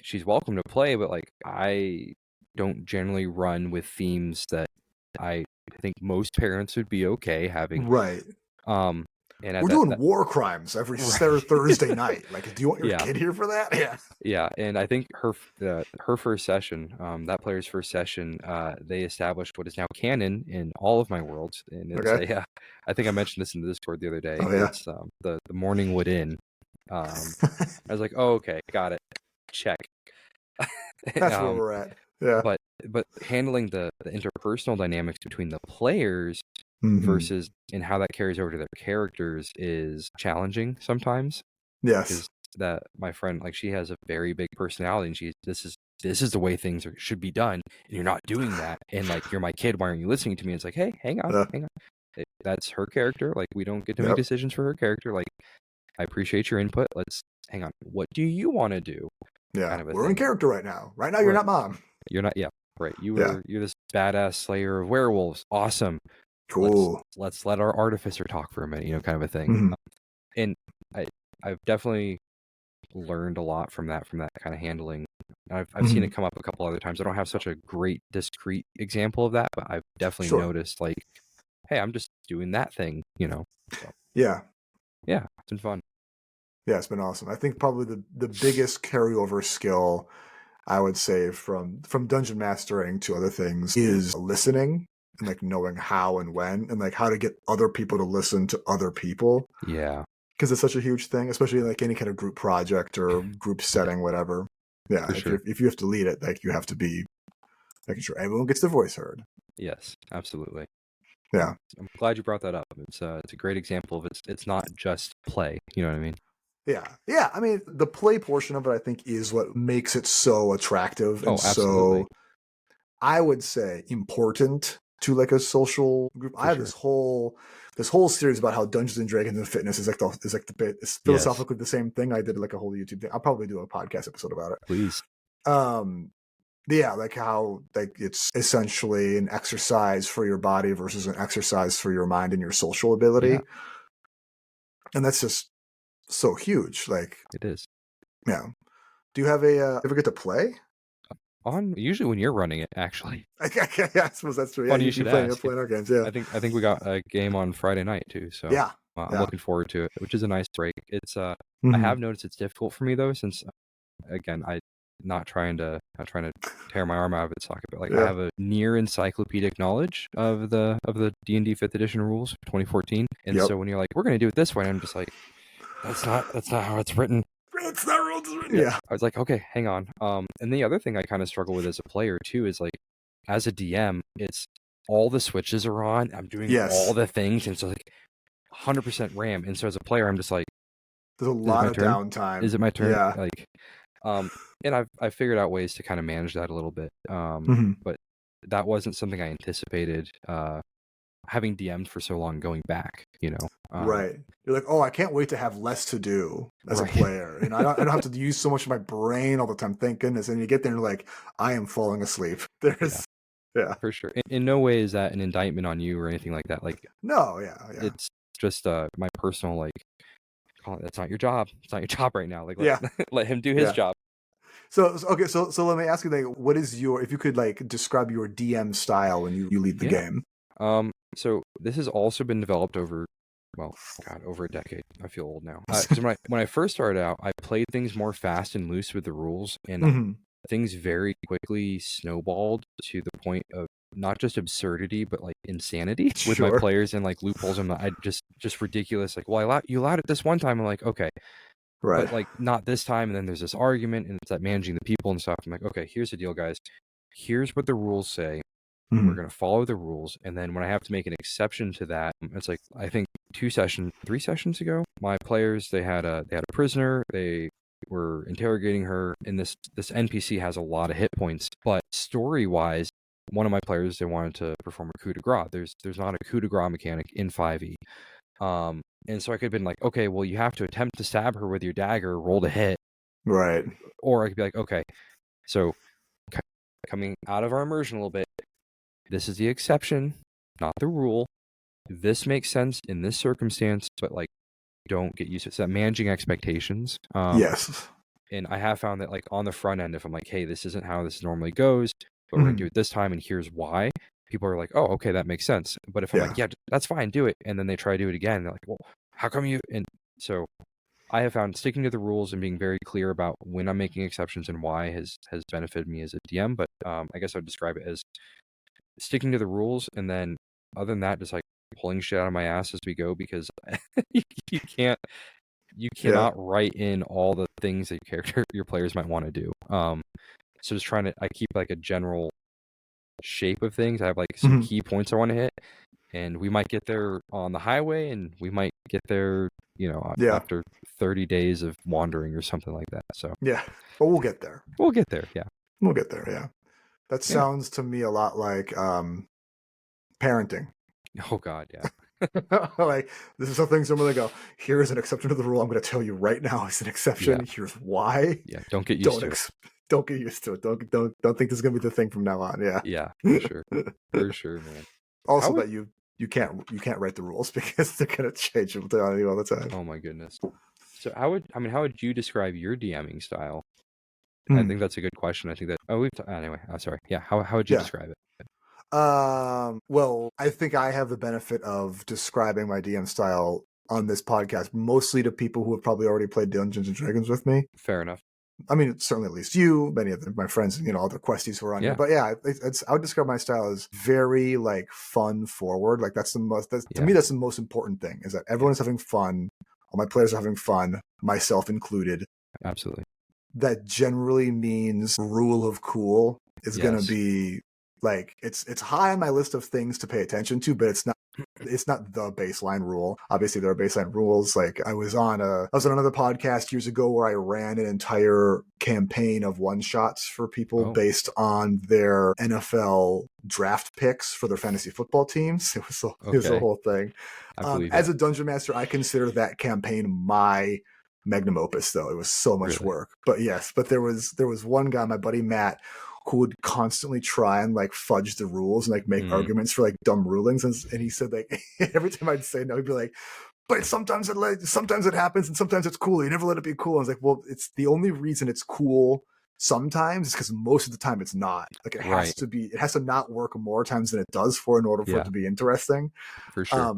she's welcome to play, but like I don't generally run with themes that I think most parents would be okay having. Right. And at We're doing war crimes every Thursday night. Like, do you want your kid here for that? Yeah. Yeah, and I think her first session, that player's first session, they established what is now canon in all of my worlds, and it's I think I mentioned this in the Discord the other day. Oh, yeah. It's the Morningwood Inn. I was like, oh, okay, got it, check. That's where we're at. Yeah. But handling the interpersonal dynamics between the players versus and how that carries over to their characters is challenging sometimes. Yes. Because that my friend, like, she has a very big personality, and this is the way things should be done, and you're not doing that, and like, you're my kid, why aren't you listening to me? It's like, hey, hang on. That's her character. Like, we don't get to make decisions for her character. Like, I appreciate your input. Let's hang on. What do you want to do? Yeah, kind of we're in character right now. Right now, you're not mom. You're not. Yeah, right. You're this badass slayer of werewolves. Awesome. Cool. Let's let our artificer talk for a minute. Kind of a thing. And I've definitely learned a lot from that kind of handling. I've seen it come up a couple other times. I don't have such a great discrete example of that, but I've definitely noticed, like, hey, I'm just doing that thing, So, yeah, it's been fun. Yeah, it's been awesome. I think probably the biggest carryover skill I would say from dungeon mastering to other things is listening and like knowing how and when and like how to get other people to listen to other people. Yeah. Because it's such a huge thing, especially like any kind of group project or group setting, whatever. Yeah, if you have to lead it, like you have to be making sure everyone gets their voice heard. Yes, absolutely. Yeah, I'm glad you brought that up. It's a great example of it's not just play. You know what I mean? Yeah. I mean, the play portion of it, I think, is what makes it so attractive and absolutely. so, I would say, important to like a social group. I have this whole series about how Dungeons and Dragons and fitness is it's philosophically the same thing. I did like a whole YouTube thing. I'll probably do a podcast episode about it. Please. Yeah, like how like it's essentially an exercise for your body versus an exercise for your mind and your social ability. And that's just so huge. Like it is. Yeah. Do you have ever get to play? Usually when you're running it, actually. Yeah, I suppose that's true. Funny you should ask. Playing our games, yeah. I think we got a game on Friday night too, so I'm looking forward to it, which is a nice break. It's I have noticed it's difficult for me though, since again I'm not trying to tear my arm out of its socket, but like I have a near encyclopedic knowledge of the D&D 5th edition rules 2014, and so when you're like, we're gonna do it this way, I'm just like, that's not how it's written. It's not rules written. Yeah. I was like, okay, hang on. And the other thing I kind of struggle with as a player too is like, as a DM, it's all the switches are on. I'm doing all the things, and so like 100% RAM. And so as a player, I'm just like, there's a lot of downtime. Is it my turn? Yeah. Like, and I've figured out ways to kind of manage that a little bit. But that wasn't something I anticipated. Having DM'd for so long, going back, right. You're like, oh, I can't wait to have less to do as a player. I don't have to use so much of my brain all the time thinking this. And you get there and you're like, I am falling asleep. Yeah, for sure. In no way is that an indictment on you or anything like that. Like, no, it's just my personal, like, that's not your job. It's not your job right now. Like, let him do his job. So let me ask you, like, what is if you could like describe your DM style when you lead the game? So this has also been developed over a decade. I feel old now. Because when I first started out, I played things more fast and loose with the rules, and things very quickly snowballed to the point of not just absurdity, but like insanity with my players, and like loopholes. And I just ridiculous. Like, well, you allowed it this one time. I'm like, okay, but like not this time. And then there's this argument, and it's like managing the people and stuff. I'm like, okay, here's the deal, guys. Here's what the rules say. We're going to follow the rules. And then when I have to make an exception to that, it's like, I think 3 sessions ago, my players, they had a prisoner. They were interrogating her, and this NPC has a lot of hit points, but story wise, one of my players, they wanted to perform a coup de grace. There's not a coup de grace mechanic in 5e. And so I could have been like, okay, well, you have to attempt to stab her with your dagger, roll to hit. Right. Or I could be like, okay, so coming out of our immersion a little bit, this is the exception. not the rule. This makes sense in this circumstance, but like, don't get used to it. So managing expectations. Yes. And I have found that like on the front end, if I'm like, hey, this isn't how this normally goes, but we're gonna do it this time, and here's why. People are like, oh, okay, that makes sense. But if I'm like, yeah, that's fine, do it, and then they try to do it again, they're like, well, how come you? And so I have found sticking to the rules and being very clear about when I'm making exceptions and why has benefited me as a DM. But I guess I'd describe it as sticking to the rules, and then other than that, just like pulling shit out of my ass as we go, because you can't you cannot write in all the things that your players might want to do. So just trying to, I keep like a general shape of things. I have like some key points I want to hit, and we might get there on the highway, and we might get there, after 30 days of wandering or something like that. So but we'll get there. We'll get there. Yeah. We'll get there. Yeah. That sounds to me a lot like parenting. Oh God, yeah. Like, this is some things I'm gonna go, here's an exception to the rule. I'm gonna tell you right now it's an exception. Yeah. Here's why. Yeah, don't get used to it. Don't get used to it. Don't think this is gonna be the thing from now on. Yeah. Yeah, for sure. For sure, man. Also that you can't write the rules because they're gonna change them on you all the time. Oh my goodness. So how would you describe your DMing style? I think that's a good question. I think that anyway, I'm sorry. Yeah, how would you describe it? Well, I think I have the benefit of describing my DM style on this podcast, mostly to people who have probably already played Dungeons and Dragons with me. Fair enough. I mean, certainly at least you, many of my friends, other questies who are on here. But yeah, I would describe my style as very like fun forward. Like to me, that's the most important thing, is that everyone is having fun. All my players are having fun, myself included. Absolutely. That generally means rule of cool is going to be like, it's high on my list of things to pay attention to, but it's not the baseline rule. Obviously there are baseline rules. Like I was on another podcast years ago where I ran an entire campaign of one shots for people based on their NFL draft picks for their fantasy football teams. It was a whole thing. As a dungeon master, I consider that campaign my magnum opus, though. It was so much work. But there was one guy, my buddy Matt, who would constantly try and like fudge the rules and like make arguments for like dumb rulings, and he said like every time I'd say no, he'd be like, but sometimes it happens and sometimes it's cool. You never let it be cool. I was like, well, it's the only reason it's cool sometimes is because most of the time it's not. Like it has to not work more times than it does in order for it to be interesting. For sure.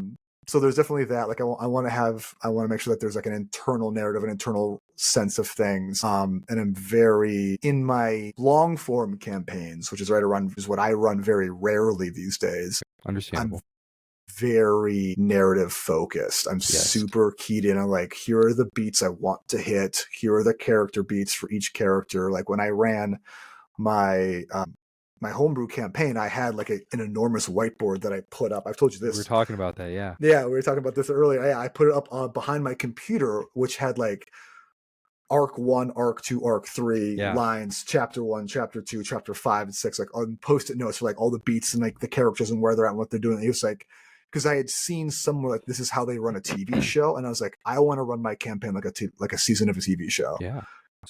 So there's definitely that. Like I want to make sure that there's like an internal narrative, an internal sense of things. And I'm very, in my long form campaigns, which is what I run very rarely these days. Understandable. I'm very narrative focused. I'm super keyed in on like, here are the beats I want to hit. Here are the character beats for each character. Like when I ran my homebrew campaign, I had like an enormous whiteboard that I put up. I've told you this. We were talking about that, yeah. Yeah, we were talking about this earlier. Yeah, I put it up behind my computer, which had like Arc 1, Arc 2, Arc 3 lines, Chapter 1, Chapter 2, Chapter 5, and 6, like on Post-it notes for like all the beats and like the characters and where they're at and what they're doing. And it was like, because I had seen somewhere like this is how they run a TV show, and I was like, I want to run my campaign like a season of a TV show. Yeah.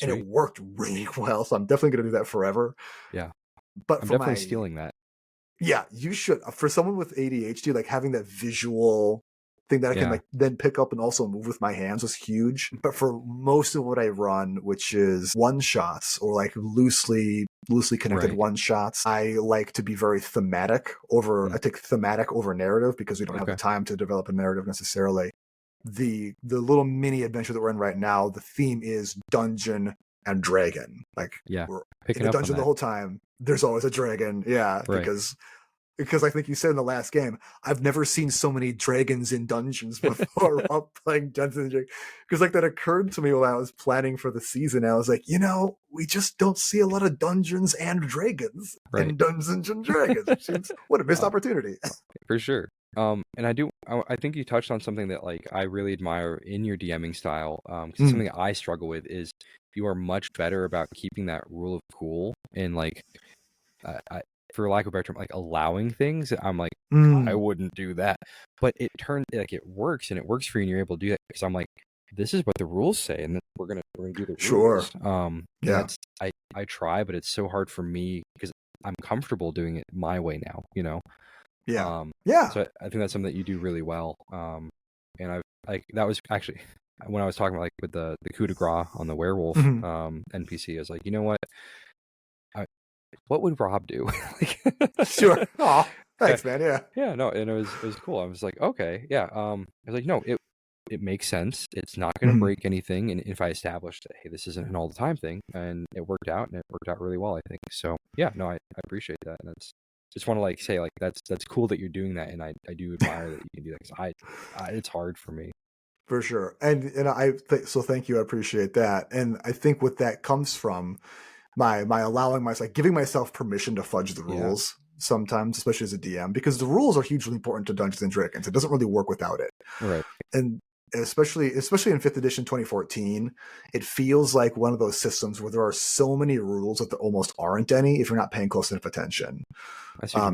And it worked really well, so I'm definitely going to do that forever. Yeah. But I'm definitely stealing that. Yeah, you should. For someone with ADHD, like having that visual thing that I can like then pick up and also move with my hands was huge. But for most of what I run, which is one shots or like loosely connected one shots, I like to be very thematic I take thematic over narrative because we don't have the time to develop a narrative necessarily. The little mini adventure that we're in right now, the theme is Dungeon and Dragon. Like we're in the dungeon the whole time. There's always a dragon. Yeah. Because I think you said in the last game, I've never seen so many dragons in dungeons before while playing Dungeons and Dragons. Because like that occurred to me while I was planning for the season. I was like, we just don't see a lot of dungeons and dragons in Dungeons and Dragons. What a missed opportunity. For sure. And I think you touched on something that like I really admire in your DMing style. Because something that I struggle with is you are much better about keeping that rule of cool and like, for lack of a better term, like allowing things. I'm like, I wouldn't do that, but it works, and it works for you, and you're able to do that because I'm like, this is what the rules say, and then we're gonna do the rules. I try, but it's so hard for me because I'm comfortable doing it my way now. Yeah. So I think that's something that you do really well. And that was actually when I was talking about like with the coup de grace on the werewolf NPC. I was like, you know what would Rob do? Like, Sure. Oh, thanks, man. Yeah. yeah, no, and it was cool. I was like, okay, yeah. I was like, no, it makes sense. It's not going to break anything. And if I established that, hey, this isn't an all the time thing, and it worked out, and it worked out really well, I think. So yeah, no, I appreciate that, and that's just want to like say like that's cool that you're doing that, and I do admire that you can do that because it's hard for me. For sure. And so thank you. I appreciate that. And I think what that comes from my allowing myself, like giving myself permission to fudge the rules sometimes, especially as a DM, because the rules are hugely important to Dungeons and Dragons. It doesn't really work without it. Right. And especially in 5th edition 2014, it feels like one of those systems where there are so many rules that there almost aren't any if you're not paying close enough attention.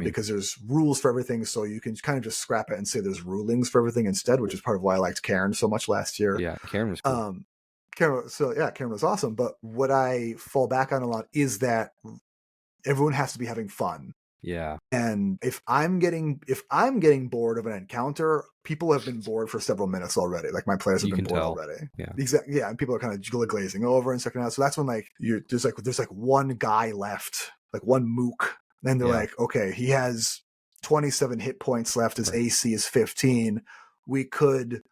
Because there's rules for everything, so you can kind of just scrap it and say there's rulings for everything instead, which is part of why I liked Karen so much last year. Yeah, Karen was cool. Karen was awesome. But what I fall back on a lot is that everyone has to be having fun. Yeah. And if I'm getting bored of an encounter, people have been bored for several minutes already. Like my players have been bored already. Yeah. Exactly. Yeah. And people are kind of glazing over and checking out. So that's when like there's one guy left, like one mook. And they're like, okay, he has 27 hit points left. His AC is 15. We could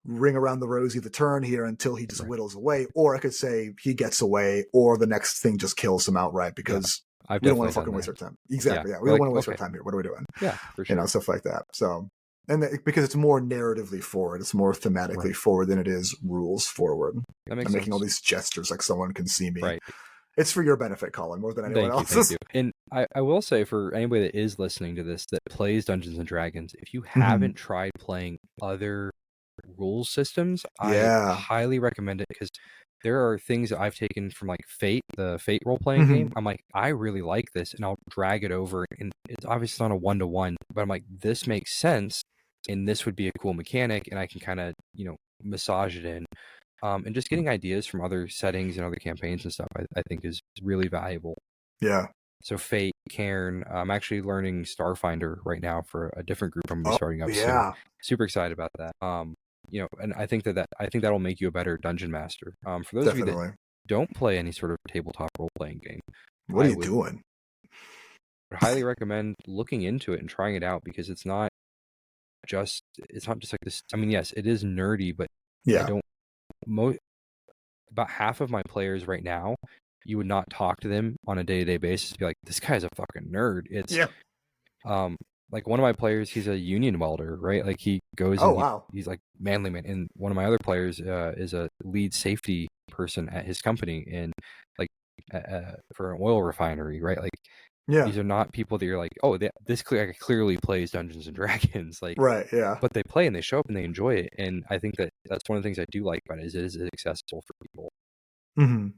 ring around the rosy the turn here until he just whittles away. Or I could say he gets away or the next thing just kills him outright because we don't want to fucking waste our time. Exactly. Yeah. We don't want to waste our time here. What are we doing? Yeah, for sure. Stuff like that. So, because it's more narratively forward, it's more thematically forward than it is rules forward. That makes I'm sense. making all these gestures like someone can see me. Right. It's for your benefit, Colin, more than anyone else's. Thank you. And I will say for anybody that is listening to this that plays Dungeons and Dragons, if you haven't tried playing other rules systems, I highly recommend it because there are things that I've taken from like Fate, the Fate role-playing game. I'm like, I really like this, and I'll drag it over. And it's obviously not a 1-to-1, but I'm like, this makes sense, and this would be a cool mechanic, and I can kind of, massage it in. And just getting ideas from other settings and other campaigns and stuff, I think is really valuable. Yeah. So Fate, Cairn, I'm actually learning Starfinder right now for a different group I'm going to be starting up soon. Super excited about that. And I think that'll make you a better dungeon master. For those of you that don't play any sort of tabletop role-playing game, what are you doing? I would highly recommend looking into it and trying it out because it's not just like this. I mean, yes, it is nerdy, but about half of my players right now, you would not talk to them on a day-to-day basis. Be like, this guy's a fucking nerd. It's like one of my players, he's a union welder, right? Like he goes he's like manly man. And one of my other players is a lead safety person at his company and like for an oil refinery, right? Like these are not people that you're like, oh, this clearly plays Dungeons and Dragons, like but they play and they show up and they enjoy it. And I think that's one of the things I do like about it is it is accessible for people.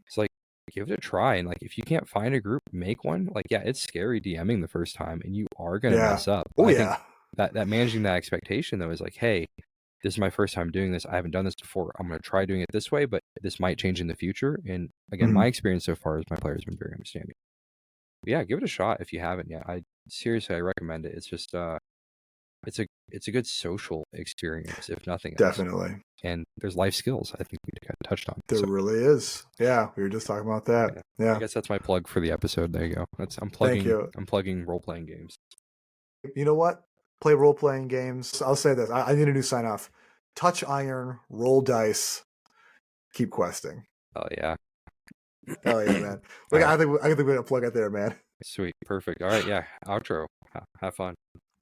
It's like, give it a try, and like if you can't find a group, make one. Like it's scary DMing the first time and you are gonna mess up. I think that managing that expectation though is like, hey, this is my first time doing this, I haven't done this before, I'm gonna try doing it this way, but this might change in the future. And again, my experience so far is my players have been very understanding. But give it a shot if you haven't yet. I recommend it. It's just it's a good social experience if nothing else. Definitely. And there's life skills I think we got touched on. There really is. Yeah, we were just talking about that. Yeah. I guess that's my plug for the episode. There you go. I'm plugging role-playing games. You know what? Play role-playing games. I'll say this. I need a new sign-off. Touch iron, roll dice, keep questing. Oh yeah. Oh yeah, man. I think we're gonna plug it there, man. Sweet. Perfect. All right, outro. Have fun.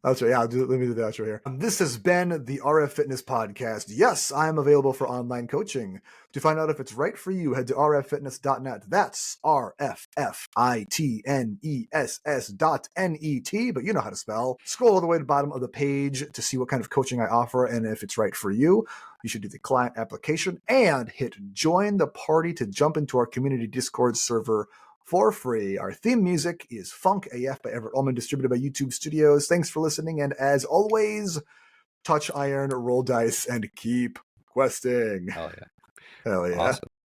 Outro, let me do the outro here. This has been the RF Fitness Podcast. Yes, I am available for online coaching. To find out if it's right for you, head to rffitness.net. That's rffitness.net, but you know how to spell. Scroll all the way to the bottom of the page to see what kind of coaching I offer, and if it's right for you, you should do the client application and hit join the party to jump into our community Discord server for free. Our theme music is Funk AF by Everett Ullman, distributed by YouTube Studios. Thanks for listening, and as always, touch iron, roll dice, and keep questing. Hell yeah. Hell yeah. Awesome.